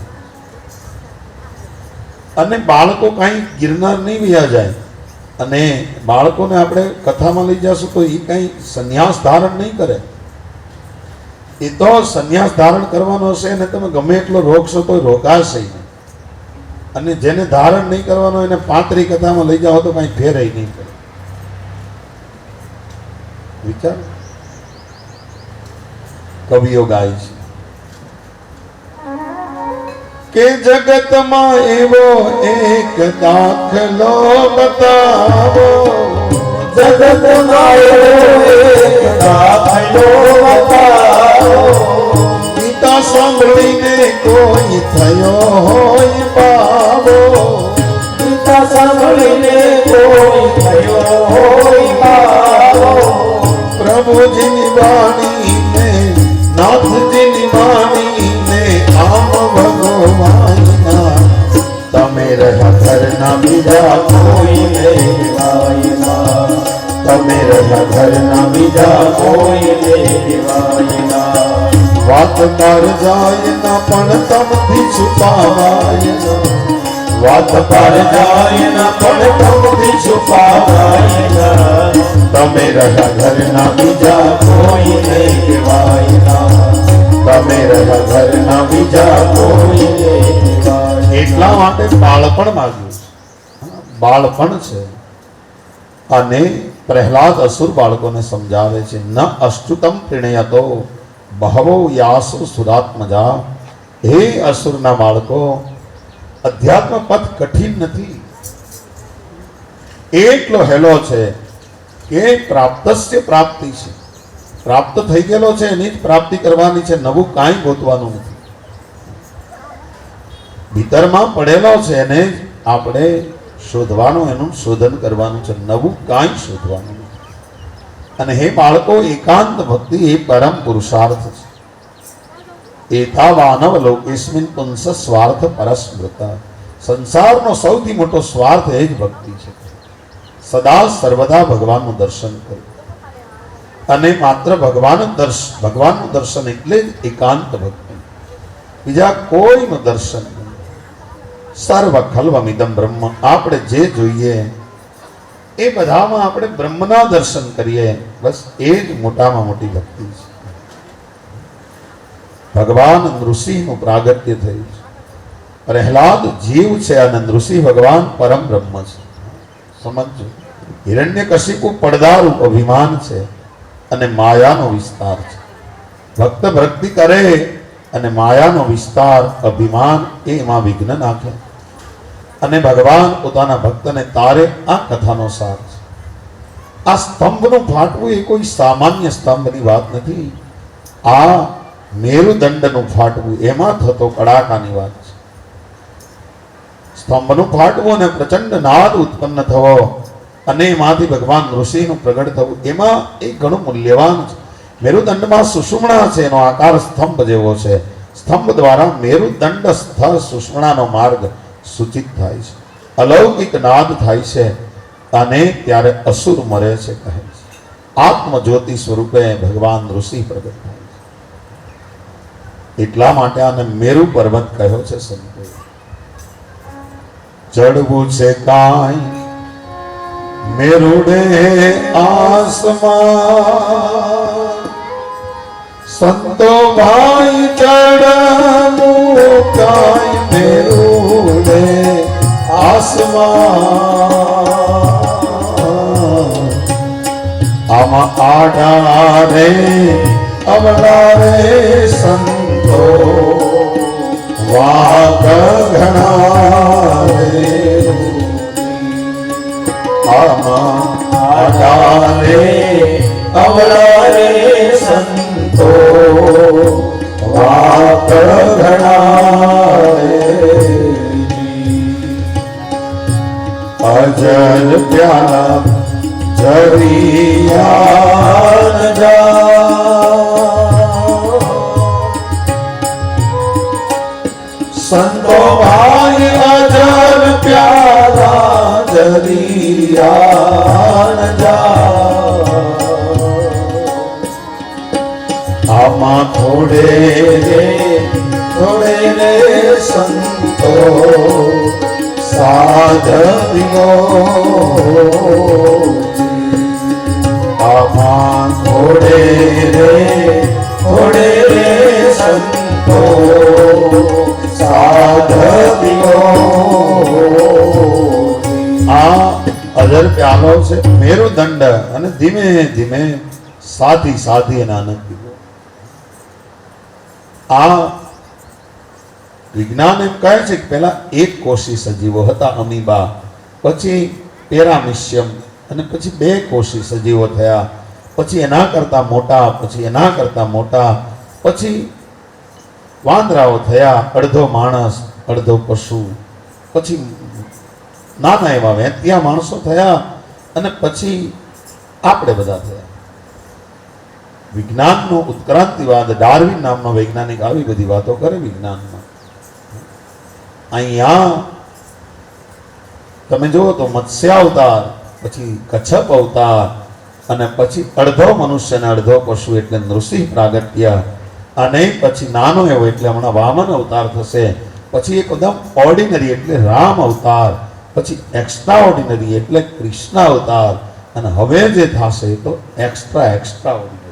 અને બાળકો કાંઈ ગિરનાર નહીં વયા જાય અને બાળકોને આપણે કથામાં લઈ જશું તો એ કાંઈ સંન્યાસ ધારણ નહીં કરે. એ તો સંન્યાસ ધારણ કરવાનો હશે અને તમે ગમે એટલો રોકશો તો રોકાશે નહીં. અને જેને ધારણ નહીં કરવાનો એને પાંતરી કથામાં લઈ જાઓ તો કાંઈ ફેર નહીં કરે. વિચાર કવિઓ ગાય છે કે જગતમાં એવો એક દાખલો બતાવો જગતમાં એવો એક દાખલો બતાવો ગીતા સાંભળીને કોઈ થયો હોય પાવો ગીતા સાંભળીને કોઈ થયો હોય પાવો પ્રભુજીની વાણીને નાથજીની વાણીને આમ ભગવાનના તમે રહ્યા ઘરના બીજા કોઈ લેવાયના તમે રહ્યા ઘરના બીજા કોઈ લેવાયના વાત પાર જાય ના પણ તમથી છુપાવાય વાત પાર જાય ના પણ તમથી છુપાવાય તમે રહ્યા ઘરના બીજા કોઈ લેવાયના તમે રહ્યા ઘરના બીજા કોઈ લેવાય. એટલા માટે બાળપણ માંગ્યું છે. બાળપણ છે અને પ્રહલાદ અસુર બાળકોને સમજાવે છે ન અષ્ટુતમ પ્રિણયતો બહવો યાસો સુરાત્મજા. હે અસુરના બાળકો અધ્યાત્મ પથ કઠિન નથી. એટલો હેલો છે કે પ્રાપ્તસ્ય પ્રાપ્તિ છે. પ્રાપ્ત થઈ ગયેલો છે એની જ પ્રાપ્તિ કરવાની છે. નવું કાંઈ ગોતવાનું નથી. ભીતરમાં પડેલો છે એને આપણે શોધવાનું એનું શોધન કરવાનું છે. નવું કાંઈ શોધવાનું નથી. અને હે બાળકો એકાંત ભક્તિ એ પરમ પુરુષાર્થ છે. એતા વાનવ લોકેસ્મિન પુંસ સ્વાર્થ પરસ્મૃત. સંસારનો સૌથી મોટો સ્વાર્થ એ જ ભક્તિ છે. સદા સર્વદા ભગવાનનું દર્શન કરવું અને માત્ર ભગવાનનું દર્શન એટલે જ એકાંત ભક્તિ. બીજા કોઈનું દર્શન નહીં. સર્વ ખલ્વમિદમ બ્રહ્મ. આપણે જે જોઈએ એ બધામાં આપણે બ્રહ્મના દર્શન કરીએ બસ એ જ મોટામાં મોટી ભક્તિ છે. ભગવાન નૃસિંહનું પ્રાગટ્ય થયું છે. પ્રહલાદ જીવ છે અને નૃસિંહ ભગવાન પરમ બ્રહ્મ છે. સમજો. હિરણ્યકશિપુ પડદારૂપ અભિમાન છે અને માયાનો વિસ્તાર છે. ભક્ત ભક્તિ કરે અને માયાનો વિસ્તાર અભિમાન એમાં વિઘ્ન નાખે અને ભગવાન પોતાના ભક્તને તારે. આ કથાનો સાર છે. આ સ્તંભનું ફાટવું એ કોઈ સામાન્ય સ્તંભની વાત નથી. આ મેરુદંડનું ફાટવું એમાં થતો કડાકાની વાત છે. સ્તંભનું ફાટવું અને પ્રચંડ નાદ ઉત્પન્ન થવો અને એમાંથી ભગવાન ઋષિનું પ્રગટ થવું એમાં એ ઘણું મૂલ્યવાન છે. મેરુદંડમાં સુષુમ્ણા છે. એનો આકાર સ્તંભ જેવો છે. સ્તંભ દ્વારા મેરુદંડ સ્થળ સુષુમ્ણાનો માર્ગ સૂચિત થાય છે. અલૌકિક નાદ થાય છે અને ત્યારે અસુર મરે છે કહે છે. આત્મજ્યોતિ સ્વરૂપે ભગવાન ઋષિ પ્રગટ થાય છે. એટલા માટે આને મેરુ પર્વત કહ્યો છે સંતો. ચડવું છે કાંઈ મેરુડે આસમાન સંતો ભાઈ ચડમુકાય મેરુડે આસમાન આમાં આડા રે અવળા રે સંતો વાક ઘણા રે આમાં આડા રે અવળા રે સંતો વાક ઘણા રે અજર પ્યાલા જરિયા ન સંતો ભાઈ અજર પ્યાલા જરિયા ન આમાં થોડે રે સંતો સાધવ્યો આમાં થોડે રે સંતો સાધવ્યો આ અજર પ્યાલો છે મેરુદંડ અને ધીમે ધીમે સાધી અને આનંદ પીવો આ વિજ્ઞાન એમ કહે છે કે પહેલા એક કોષી સજીવો હતા અમીબા પછી પેરામિશિયમ અને પછી 2 કોષી સજીવો થયા પછી એના કરતા મોટા પછી એના કરતા મોટા પછી વાંદરાઓ થયા અડધો માણસ અડધો પશુ પછી નાના એવા વેંતિયા માણસો થયા અને પછી આપણે બધા થયા વિજ્ઞાનનો ઉત્ક્રાંતિવાદ ડાર્વિન નામનો વૈજ્ઞાનિક આવી બધી વાતો કરે વિજ્ઞાનમાં અહીંયા તમે જુઓ તો મત્સ્ય અવતાર પછી કચ્છપ અવતાર અને પછી અડધો મનુષ્ય અને અડધો પશુ એટલે નૃસિંહ પ્રાગટ્ય અને પછી નાનો એવો એટલે હમણાં વામન અવતાર થશે પછી એકદમ ઓર્ડિનરી એટલે રામ અવતાર પછી એક્સ્ટ્રા ઓર્ડિનરી એટલે કૃષ્ણ અવતાર અને હવે જે થશે તો એક્સ્ટ્રા ઓર્ડિનરી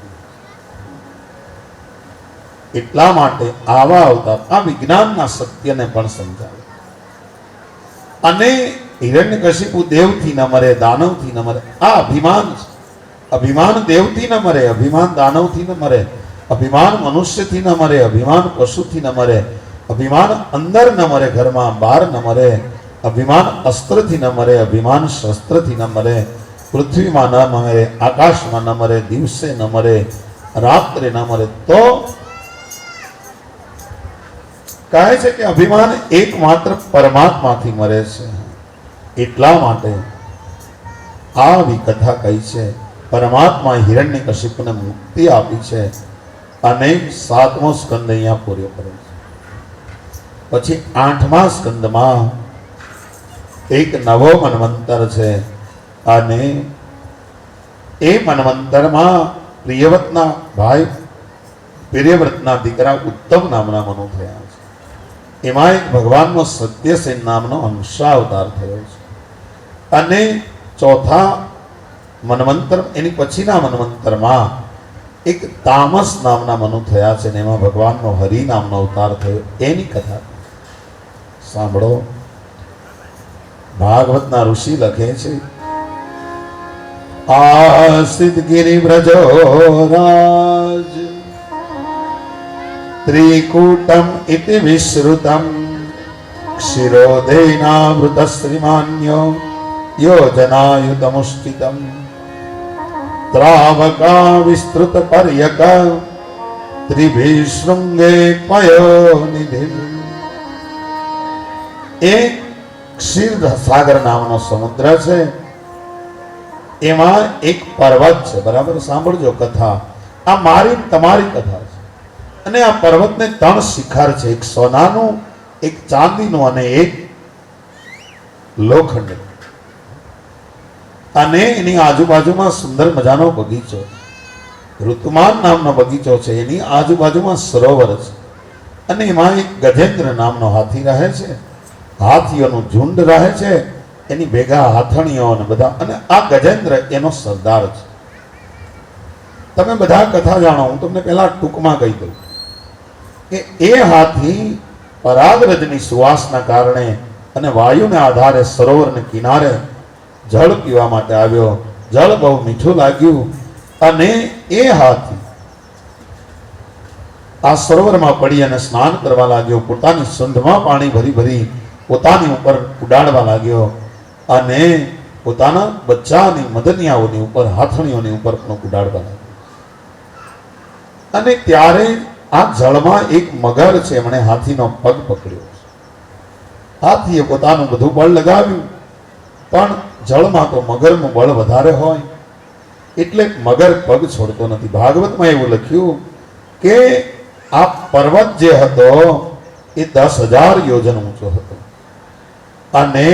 એટલા માટે આવા અવતાર આ વિજ્ઞાનના સત્યને પણ સમજાવે અને હિરણ્યકશિપુ દેવથી ન મરે દાનવથી ન મરે આ અભિમાન દેવથી ન મરે અભિમાન દાનવથી ન મરે અભિમાન મનુષ્યથી ન મરે અભિમાન પશુથી ન મરે અભિમાન અંદર ન મરે ઘરમાં બહાર ન મરે અભિમાન અસ્ત્રથી ન મરે અભિમાન શસ્ત્રથી ન મરે પૃથ્વીમાં ન મરે આકાશમાં ન મરે દિવસે ન મરે રાત્રે ન મરે તો કહે છે કે અભિમાન એકમાત્ર પરમાત્માથી મરે છે એટલા માટે આવી કથા કહી છે પરમાત્મા હિરણ્યકશિપુને મુક્તિ આપી છે અને 7મો સ્કંદ અહીંયા પૂરો કરે છે પછી 8મા સ્કંદમાં એક નવો મન્વંતર છે અને એ મન્વંતરમાં પ્રિયવ્રતના દીકરા ઉત્તમ નામના મનુ થયા છે એમાં એક ભગવાનનો સત્યસેન નામનો અંશાવતાર થયો છે અને ચોથા મન્વંતર એની પછીના મન્વંતરમાં એક તામસ નામના મનુ થયા છે ને એમાં ભગવાનનો હરિ નામનો અવતાર થયો એની કથા સાંભળો ભાગવતના ઋષિ લખે છે આસિત ગિરિવ્રજો રાજ ત્રિકૂટમ ઇતિ વિશ્રુતમ ક્ષીરોદેનાવૃત શ્રીમાન્યો યોજનાયુતમુષ્ટિતમ ત્રાવકા વિસ્તૃત પર્યક ત્રિભિશૃંગે પયોનિધિ એક ક્ષીર સાગર નામનો સમુદ્ર છે એમાં એક પર્વત છે બરાબર સાંભળજો કથા આ મારી તમારી કથા છે અને આ પર્વતને 3 શિખર છે એક સોનાનું એક ચાંદીનું અને એક લોખંડ અને એની આજુબાજુમાં સુંદર મજાનો બગીચો ઋતુમાન નામનો બગીચો છે એની આજુબાજુમાં સરોવર છે અને એમાં એક ગજેન્દ્ર નામનો હાથી રહે છે હાથીઓનું ઝુંડ રહે છે એની ભેગા હાથણીઓ અને બધા, અને આ ગજેન્દ્ર એનો સરદાર છે. તમે બધા કથા જાણો, હું તમને પહેલા ટૂંકમાં કહી દઉં કે એ હાથી પરાગરજની સુવાસના કારણે અને વાયુને આધારે સરોવરને કિનારે જળ પીવા માટે આવ્યો. જળ બહુ મીઠું લાગ્યું અને એ હાથી આ સરોવરમાં પડી અને સ્નાન કરવા લાગ્યો. પોતાની સૂંઢમાં પાણી ભરી ભરી પોતાની ઉપર ઉડાડવા લાગ્યો અને પોતાના બચ્ચાની મદનિયાઓની ઉપર, હાથણીઓની ઉપર પણ ઉડાડવા લાગ્યો. અને ત્યારે આ જળમાં એક મગર છે, એમણે હાથીનો પગ પકડ્યો. હાથીએ પોતાનું બધું બળ લગાવ્યું, પણ જળમાં તો મગરનું બળ વધારે હોય એટલે મગર પગ છોડતો નથી. ભાગવતમાં એવું લખ્યું કે આ પર્વત જે હતો એ 10,000 યોજન ઊંચો હતો અને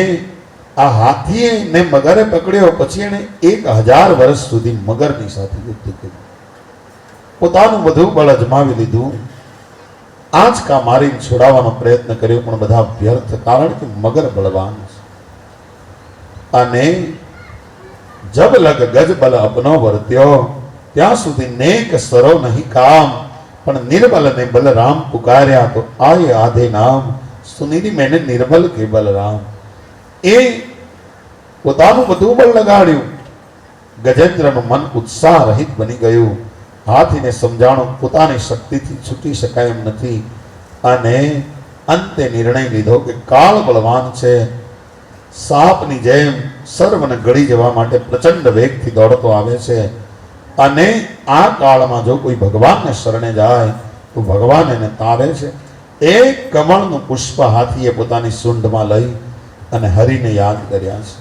આ હાથીએ ને મગરે પકડ્યો. પછી એને 1,000 વર્ષ સુધી મગરની સાથે યુદ્ધ કર્યું. પોતાનું બધું બળ અજમાવી લીધું, આંચકા મારીને છોડાવવાનો પ્રયત્ન કર્યો, પણ બધા વ્યર્થ, કારણ કે મગર બળવાન છે. અને જબ લગ ગજ બલ અપનો વર્ત્યો, ત્યાં સુધી નેક સરો નહીં કામ, પણ નિર્બલ ને બલરામ પુકાર્યા તો આય આધે નામ, સુનિધિ મેને નિર્બલ કે બલરામ. એ પોતાનું બધું બળ લગાડ્યું. ગજેન્દ્રનું મન ઉત્સાહ રહિત બની ગયું. હાથીને સમજાણું પોતાની શક્તિથી છૂટી શકાય એમ નથી અને અંતે નિર્ણય લીધો કે કાળ બળવાન છે, સાપની જેમ સર્વને ગળી જવા માટે પ્રચંડ વેગથી દોડતો આવે છે અને આ કાળમાં જો કોઈ ભગવાનને શરણે જાય તો ભગવાન એને તારે છે. એક કમળનું પુષ્પ હાથીએ પોતાની સૂંઢમાં લઈ અને હરિને યાદ કર્યા છે.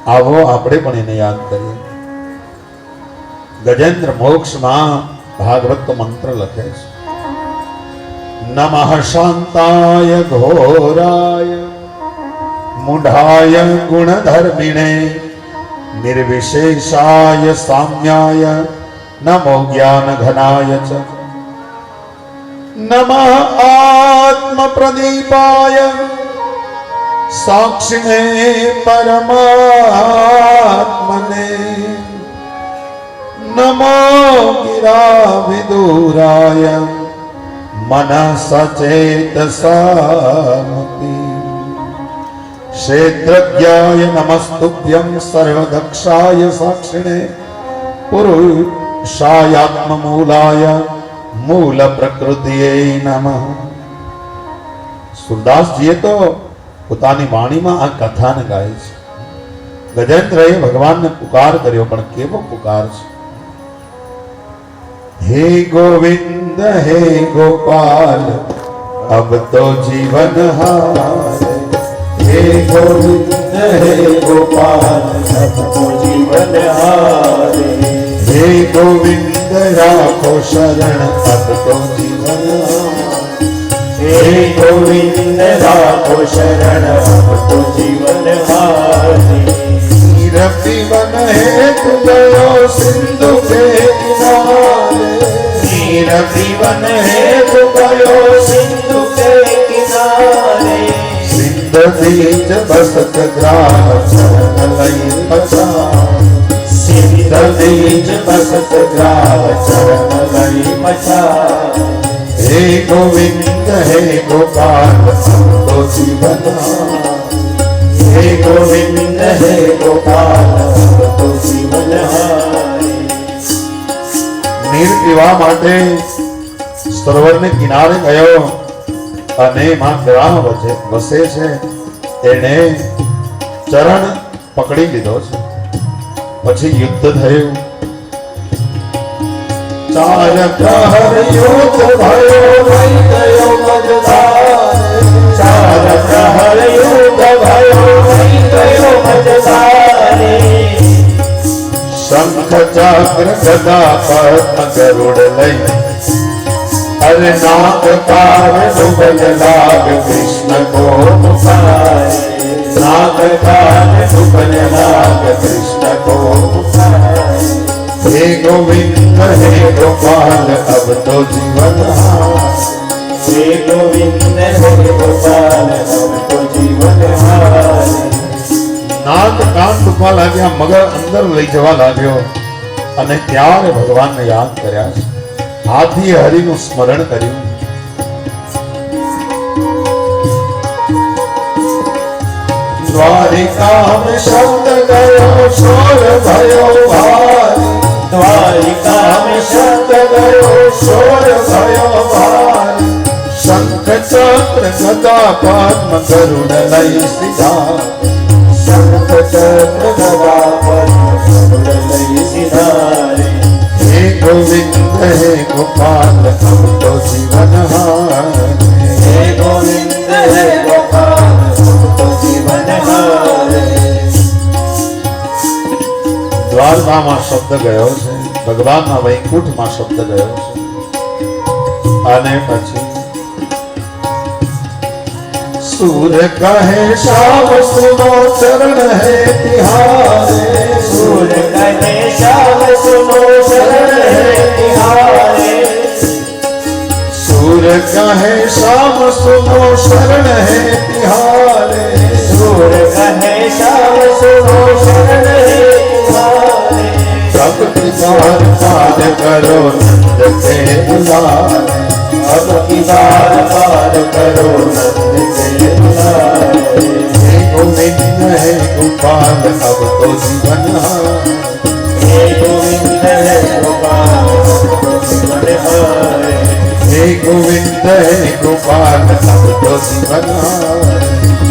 આવો આપણે પણ એને યાદ કરીએ. ગજેન્દ્ર મોક્ષમાં ભાગવત મંત્ર લખે છે, નમઃ શાંતાય ઘોરાય મૂઢાય ગુણધર્મિણે નિર્વિશેષાય સામ્યાય નમો જ્ઞાન ઘનાય ચ નમઃ આત્મ પ્રદીપાય સાક્ષિણે પરમાત્મને નમો ગિરા વિદુરાય મનસચેતસામતિ ક્ષેત્રજ્ઞાય નમસ્તુભ્યં સર્વદક્ષાય સાક્ષિણે પુરુષાયાત્મમૂલાય મૂલ પ્રકૃતિએ નમઃ. સુરદાસજીએ તો પોતાની વાણીમાં આ કથાને ગાય છે. ગજેન્દ્રએ ભગવાનને પુકાર કર્યો, પણ કેવો પુકાર છે! हे गोविंद हे गोपाल अब तो जीवन हारे, हे गोविंद हे गोपाल अब तो जीवन हारे, हे गोविंद राखो शरण अब तो जीवन हारे, हे गोविंद राखो शरण अब तो जीवन हारे. पीवन हेतु गयो सिंधु के किनारे, नीर पीवन हेतु गयो सिंधु के किनारे, सिंधु बीच बसत ग्राम चरण लई पछाड़, सिंधु बीच बसत ग्राम चरण लई पछाड़. हे गोविंद हे गोपाल तो जीवन, हे गोविंद हे गोपाल तो जीवन हारे. નીર પીવા માટે સરોવરને કિનારે ગયો અને માં ગ્રામ વસે છે, એને ચરણ પકડી લીધો છે. પછી યુદ્ધ થયું. ચાર પ્રહર યુદ્ધ ભયો થઈ ગયો મજદાર, ચાર પ્રહર યુદ્ધ ભયો થઈ ગયો મજદાર. શંખ ચક્ર ગદા પદ્મ ગરુડ લઈ અરે નાગ કાર ડુબલ લાગ કૃષ્ણ કો પુકારે, નાગ કાર ડુબલ લાગ કૃષ્ણ કો પુકારે. हे गोविंद हे गोपाल अब तो जीवन हारे, हे गोविंद हे गोपाल अब થવા લાગ્યા, મગર અંદર લઈ જવા લાગ્યો અને ત્યારે ભગવાનને યાદ કર્યા છે. હાથી હરિનું સ્મરણ કર્યું. દ્વારિકા में शब्द गयो शोर भयो भारी, द्वारिका में शब्द गयो शोर भयो भारी, शंख चक्र गदा पद्म गरुड़ लई सीधा, शंख चक्र गदा पद्म गरुड़ लई सिधारे. हे गोविंद हे गोपाल अब तो जीवन हारे, हे गोविंद हे गोपाल अब तो जीवन हारे. દ્વારકામાં શબ્દ ગયો છે, ભગવાનના વૈકુંઠમાં શબ્દ ગયો છે. અને પછી सूर कहे श्याम सुनो चरण है तिहारे, सूर कहे श्याम सुनो शरण है तिहारे. सूर कहे श्याम सुनो शरण है तिहारे, सूर कहे श्याम सुनो शरण है तिहारे. सब किसार पार करो नंद के दुलारे, अब की बार पार करो नंद के दुलारे. हे गोविंद हे गोपाल अब तो जीवन हारे, हे गोविंद हे गोपाल अब तो जीवन हारे. हे गोविंद हे गोपाल अब तो जीवन हारे.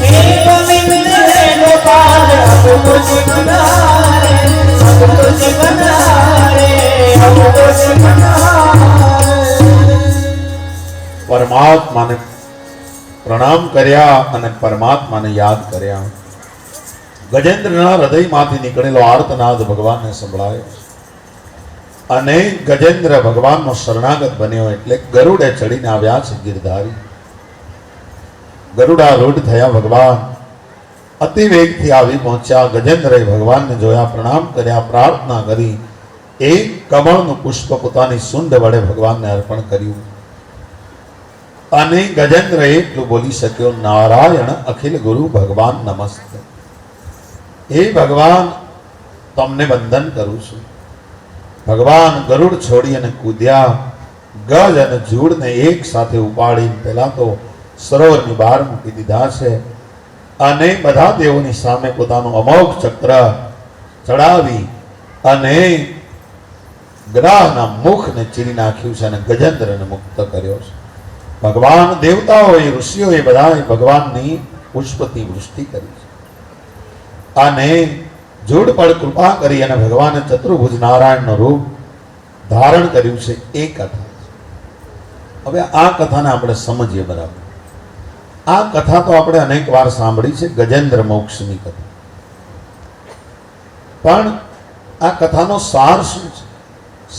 हे गोविंद हे गोपाल अब तो जीवन हारे. अब तो जीवन हारे. अब तो जीवन हारे. પરમાત્માને પ્રણામ કર્યા અને પરમાત્માને યાદ કર્યા. ગજેન્દ્રના હૃદયમાંથી નીકળેલો આર્તનાદ ભગવાનને સંભળાયો અને ગજેન્દ્ર ભગવાનનો શરણાગત બન્યો એટલે ગરુડે ચડીને આવ્યા છે ગિરધારી. ગરુડારૂઢ થયા ભગવાન અતિ વેગથી આવી પહોંચ્યા. ગજેન્દ્રએ ભગવાનને જોયા, પ્રણામ કર્યા, પ્રાર્થના કરી. એક કમળનું પુષ્પ પોતાની સૂંઢ વડે ભગવાનને અર્પણ કર્યું અને ગજેન્દ્ર એટલું બોલી શક્યો, નારાયણ અખિલ ગુરુ ભગવાન નમસ્તે. હે ભગવાન, તમને વંદન કરું છું. ભગવાન ગરુડ છોડી અને કૂદ્યા. ગજ અને જૂડને એક સાથે ઉપાડી પહેલા તો સરોવરની બહાર મૂકી દીધા છે અને બધા દેવોની સામે પોતાનું અમોઘ ચક્ર ચડાવી અને ગ્રહના મુખને ચીરી નાખ્યું છે અને ગજેન્દ્રને મુક્ત કર્યો છે. ભગવાન દેવતાઓએ ઋષિઓએ બધાએ ભગવાનની પુષ્પની વૃષ્ટિ કરી છે અને જોડ પર કૃપા કરી અને ભગવાને ચતુર્ભુજ નારાયણનું રૂપ ધારણ કર્યું છે. એ કથા છે. હવે આ કથાને આપણે સમજીએ બરાબર. આ કથા તો આપણે અનેક વાર સાંભળી છે, ગજેન્દ્ર મોક્ષની કથા. પણ આ કથાનો સાર શું છે?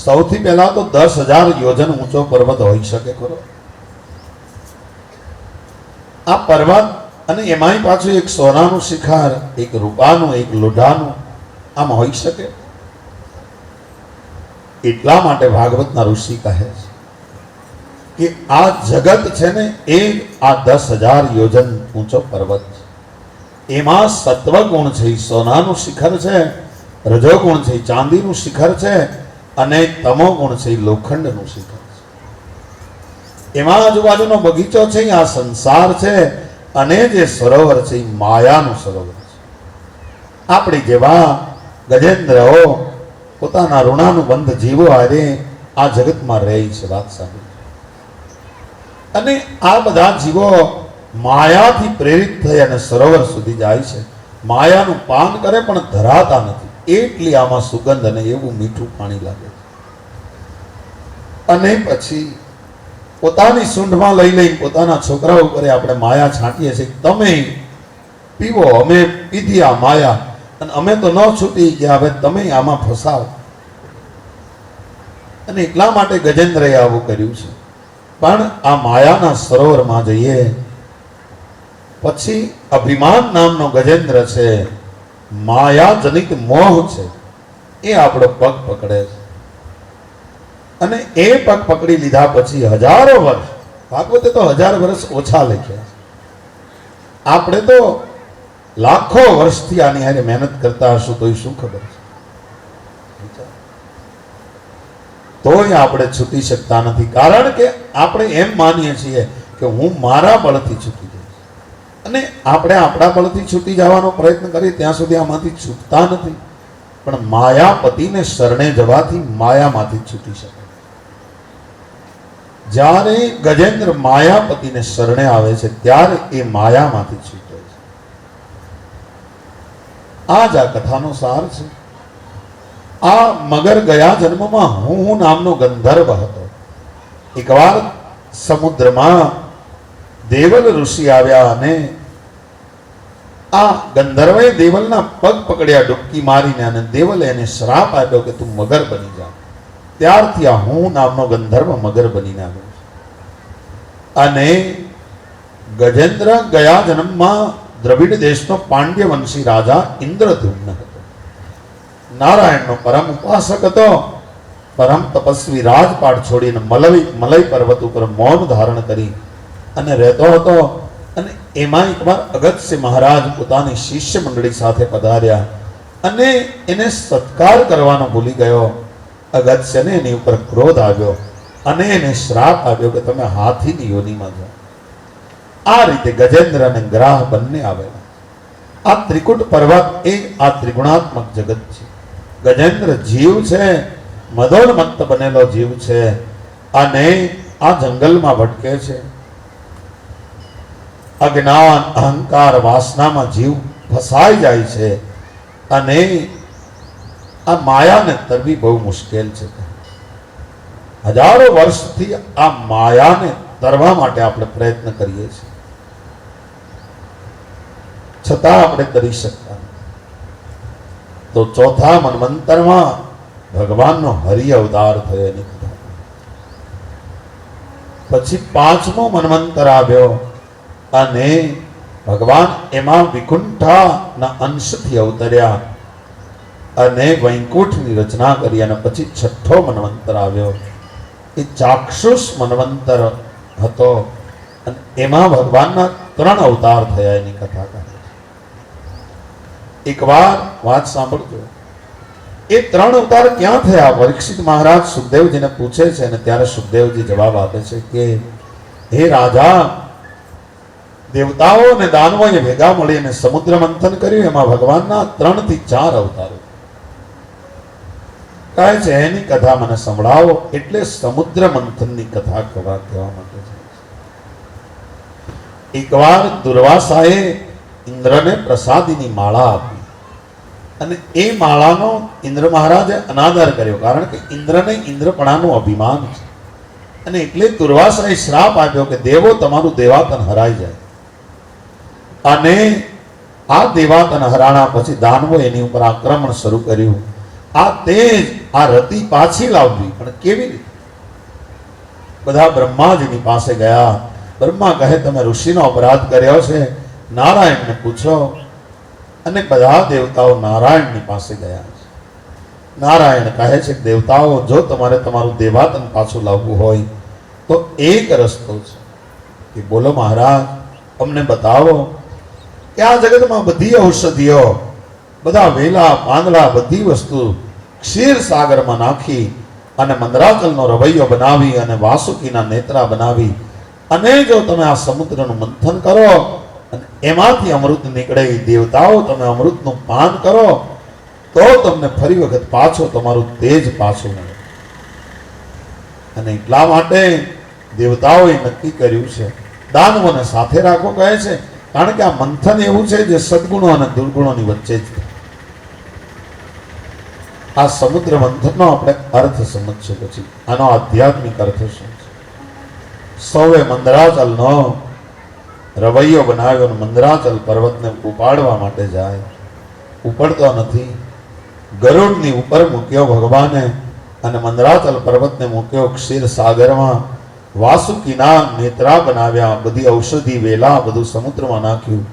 સૌથી પહેલા તો 10,000 યોજન ઊંચો પર્વત હોઈ શકે ખરો. આ પર્વત અને એમાંય પાછું એક સોનાનું શિખર, એક રૂપાનું, એક લોઢાનું, આમ હોઈ શકે? એટલા માટે ભાગવતના ઋષિ કહે છે કે આ જગત છે ને એ આ 10,000 યોજન ઊંચો પર્વત છે. એમાં સત્વગુણ છે, સોનાનું શિખર છે, રજોગુણ છે, ચાંદીનું શિખર છે અને તમોગુણ છે, લોખંડનું શિખર છે. એમાં આજુબાજુનો બગીચો છે, આ સંસાર છે અને જે સરોવર છે એ માયાનું સરોવર છે. આપણી જેવા ગજેન્દ્રઓ પોતાના ઋણાનુબંધ જીવો હારે આ જગતમાં રહે છે. વાત સાંભળી. અને આ બધા જીવો માયાથી પ્રેરિત થઈ અને સરોવર સુધી જાય છે. માયાનું પાન કરે પણ ધરાતા નથી, એટલી આમાં સુગંધ અને એવું મીઠું પાણી લાગે છે. અને પછી પોતાની સૂંઢમાં લઈ લઈ પોતાના છોકરા ઉપર આપણે માયા છાંટીએ છીએ. તમે પીવો, અમે પીધી આ માયા અને અમે તો ન છૂટી ગયા, હવે તમે આમાં ફસાવો. અને એટલા માટે ગજેન્દ્રએ આવું કર્યું છે. પણ આ માયાના સરોવરમાં જઈએ પછી અભિમાન નામનો ગજેન્દ્ર છે, માયા જનિત મોહ છે, એ આપણો પગ પકડે છે. અને એ પગ પકડી લીધા પછી 1000 વર્ષ, ભાગવતે તો 1000 વર્ષ ઓછા લખ્યા. આપણે તો લાખો વર્ષથી આની હારે મહેનત કરતા હશો તો શું ખબર છે? તોય આપણે છૂટી શકતા નથી, કારણ કે આપણે એમ માનીએ છીએ કે હું મારા બળથી છૂટી જઈશ, અને આપણે આપણા બળથી છૂટી જવાનો પ્રયત્ન કરીએ ત્યાં સુધી આમાંથી છૂટતા નથી. પણ માયાપતિને શરણે જવાથી માયામાંથી છૂટી શકે. જ્યારે ગજેન્દ્ર માયાપતિને શરણે આવે છે ત્યારે એ માયામાંથી છૂટે છે. આ જ આ કથાનો સાર છે. આ મગર ગયા જન્મમાં હું નામનો ગંધર્વ હતો. એકવાર સમુદ્રમાં દેવલ ઋષિ આવ્યા અને આ ગંધર્વે દેવલના પગ પકડ્યા ડૂબકી મારીને, અને દેવલે એને શ્રાપ આપ્યો કે તું મગર બની જા. ત્યારથી આ હું નામનો ગંધર્વ મગર બનીને આવ્યો છે. અને ગજેન્દ્ર ગયા જન્મમાં દ્રવિડ દેશનો પાંડ્ય વંશી રાજા ઇન્દ્રદ્યુમ્ન હતો. નારાયણનો પરમ ઉપાસક હતો. પરમ તપસ્વી રાજપાટ છોડીને મલય પર્વત ઉપર મૌન ધારણ કરી અને રહેતો હતો. અને એમાં એકવાર અગત્ય મહારાજ પોતાની શિષ્ય મંડળી સાથે પધાર્યા અને એને સત્કાર કરવાનો ભૂલી ગયો. અગત્યને એની ઉપર ક્રોધ આવ્યો અને એને શ્રાપ આપ્યો કે તમે હાથીની યોનિમાં જાઓ. આ રીતે ગજેન્દ્ર અને ગ્રાહ બંને આવેલા. આ ત્રિકુટ પર્વત એ આ ત્રિગુણાત્મક જગત છે. ગજેન્દ્ર જીવ છે, મદોન્મત્ત બનેલો જીવ છે, અને આ જંગલમાં ભટકે છે. અજ્ઞાન, અહંકાર, વાસનામાં જીવ ફસાઈ જાય છે, અને આ માયાને તરવી બહુ મુશ્કેલ છે. હજારો વર્ષથી આ માયાને તરવા માટે આપણે પ્રયત્ન કરીએ છીએ, છતાં આપણે કરી શકતા નથી. તો ચોથા મન્વંતરમાં ભગવાનનો હરિ અવતાર થયો એની કથા. પછી પાંચમો મન્વંતર આવ્યો અને ભગવાન એમાં વિકુંઠાના અંશથી અવતર્યા અને વૈકુંઠની રચના કરી. અને પછી છઠ્ઠો મન્વંતર આવ્યો, એ ચાક્ષુષ મન્વંતર હતો, અને એમાં ભગવાનના 3 અવતાર થયા એની કથા કહે છે. એકવાર વાત સાંભળજો, એ 3 અવતાર ક્યાં થયા? પરીક્ષિત મહારાજ સુખદેવજીને પૂછે છે, અને ત્યારે સુખદેવજી જવાબ આપે છે કે હે રાજા, દેવતાઓ અને દાનવોએ ભેગા મળીને સમુદ્ર મંથન કર્યું, એમાં ભગવાનના 3 થી 4 અવતારો કહે છે. એની કથા મને સંભળાવો. એટલે સમુદ્ર મંથનની કથા કહેવા માટે છે. એકવાર દુર્વાસાએ ઇન્દ્રને પ્રસાદીની માળા આપી, અને એ માળાનો ઇન્દ્ર મહારાજે અનાદર કર્યો, કારણ કે ઇન્દ્રને ઇન્દ્રપણાનું અભિમાન છે. અને એટલે દુર્વાસાએ શ્રાપ આપ્યો કે દેવો તમારું દેવાતન હરાઈ જાય. અને આ દેવાતન હરાણા પછી દાનવો એની ઉપર આક્રમણ શરૂ કર્યું. આ તેજ, આ રતિ પાછી લાવવી, પણ કેવી રીતે? બધા બ્રહ્માજીની પાસે ગયા. બ્રહ્મા કહે તમે ઋષિનો અપરાધ કર્યો છે, નારાયણને પૂછો. અને બધા દેવતાઓ નારાયણની પાસે ગયા છે. નારાયણ કહે છે કે દેવતાઓ, જો તમારે તમારું દેવાતન પાછું લાવવું હોય તો એક રસ્તો છે. કે બોલો મહારાજ, અમને બતાવો કે આ જગતમાં બધી ઔષધિઓ, બધા વેલા પાંદડા, બધી વસ્તુ ક્ષીર સાગરમાં નાખી અને મંદરાચલનો રવૈયો બનાવી અને વાસુકીના નેત્રા બનાવી, અને જો તમે આ સમુદ્રનું મંથન કરો અને એમાંથી અમૃત નીકળે, દેવતાઓ તમે અમૃતનું પાન કરો તો તમને ફરી વખત પાછો તમારું તેજ પાછું મળે. અને એટલા માટે દેવતાઓએ નક્કી કર્યું છે, દાનવોને સાથે રાખો કહે છે, કારણ કે આ મંથન એવું છે જે સદગુણો અને દુર્ગુણોની વચ્ચે જ. આ સમુદ્ર મંથનનો આપણે અર્થ સમજશું. પછી આનો આધ્યાત્મિક અર્થ શું છે? સૌએ મંદરાચલનો રવૈયો બનાવ્યો અને મંદરાચલ પર્વતને ઉપાડવા માટે જાય, ઉપડતો નથી. ગરુડની ઉપર મૂક્યો ભગવાને, અને મંદરાચલ પર્વતને મૂક્યો ક્ષીર સાગરમાં. વાસુકીના નેત્રા બનાવ્યા, બધી ઔષધિ વેલા બધું સમુદ્રમાં નાખ્યું.